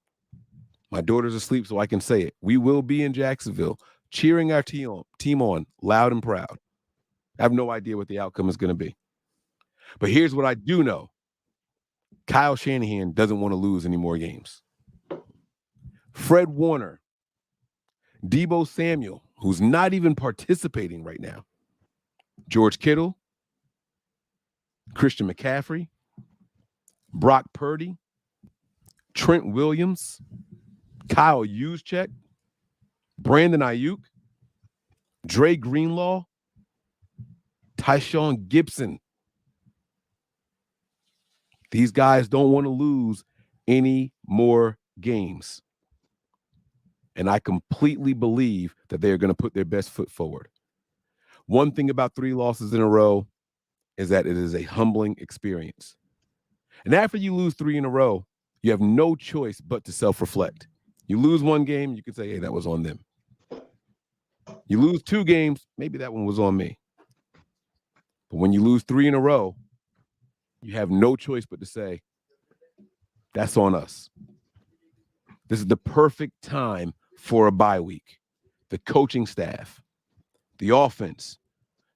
my daughter's asleep, so I can say it. We will be in Jacksonville cheering our team on loud and proud. I have no idea what the outcome is going to be. But here's what I do know. Kyle Shanahan doesn't want to lose any more games. Fred Warner, Deebo Samuel, who's not even participating right now, George Kittle, Christian McCaffrey, Brock Purdy, Trent Williams, Kyle Juszczyk, Brandon Ayuk, Dre Greenlaw, Tyshawn Gibson. These guys don't want to lose any more games. And I completely believe that they're going to put their best foot forward. One thing about 3 losses in a row is that it is a humbling experience. And after you lose 3 in a row, you have no choice but to self-reflect. You lose 1 game, you can say, hey, that was on them. You lose 2 games, maybe that one was on me. But when you lose 3 in a row, you have no choice but to say, that's on us. This is the perfect time for a bye week. The coaching staff, the offense,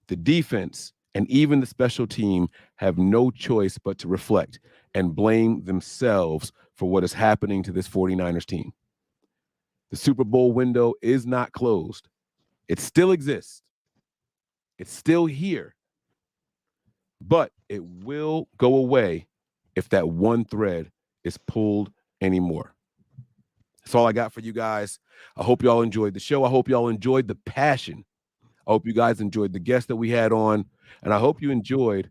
the defense, and even the special team have no choice but to reflect and blame themselves for what is happening to this 49ers team. The Super Bowl window is not closed. It still exists. It's still here. But it will go away if that one thread is pulled anymore. That's all I got for you guys. I hope y'all enjoyed the show. I hope y'all enjoyed the passion. I hope you guys enjoyed the guests that we had on. And I hope you enjoyed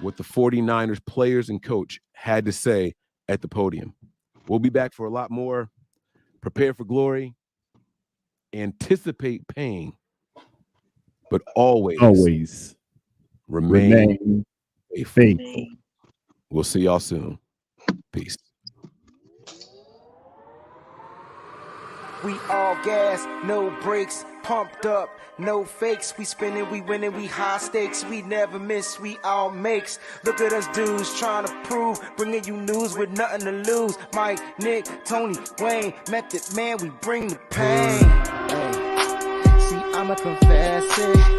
what the 49ers players and coach had to say at the podium. We'll be back for a lot more. Prepare for glory. Anticipate pain. But always remain faithful. We'll see y'all soon. Peace. We all gas, no brakes, pumped up, no fakes. We spinning, we winning, we high stakes. We never miss, we all makes. Look at us dudes trying to prove, bringing you news with nothing to lose. Mike, Nick, Tony, Wayne, Method Man, we bring the pain. Hey. See, I'ma confess it.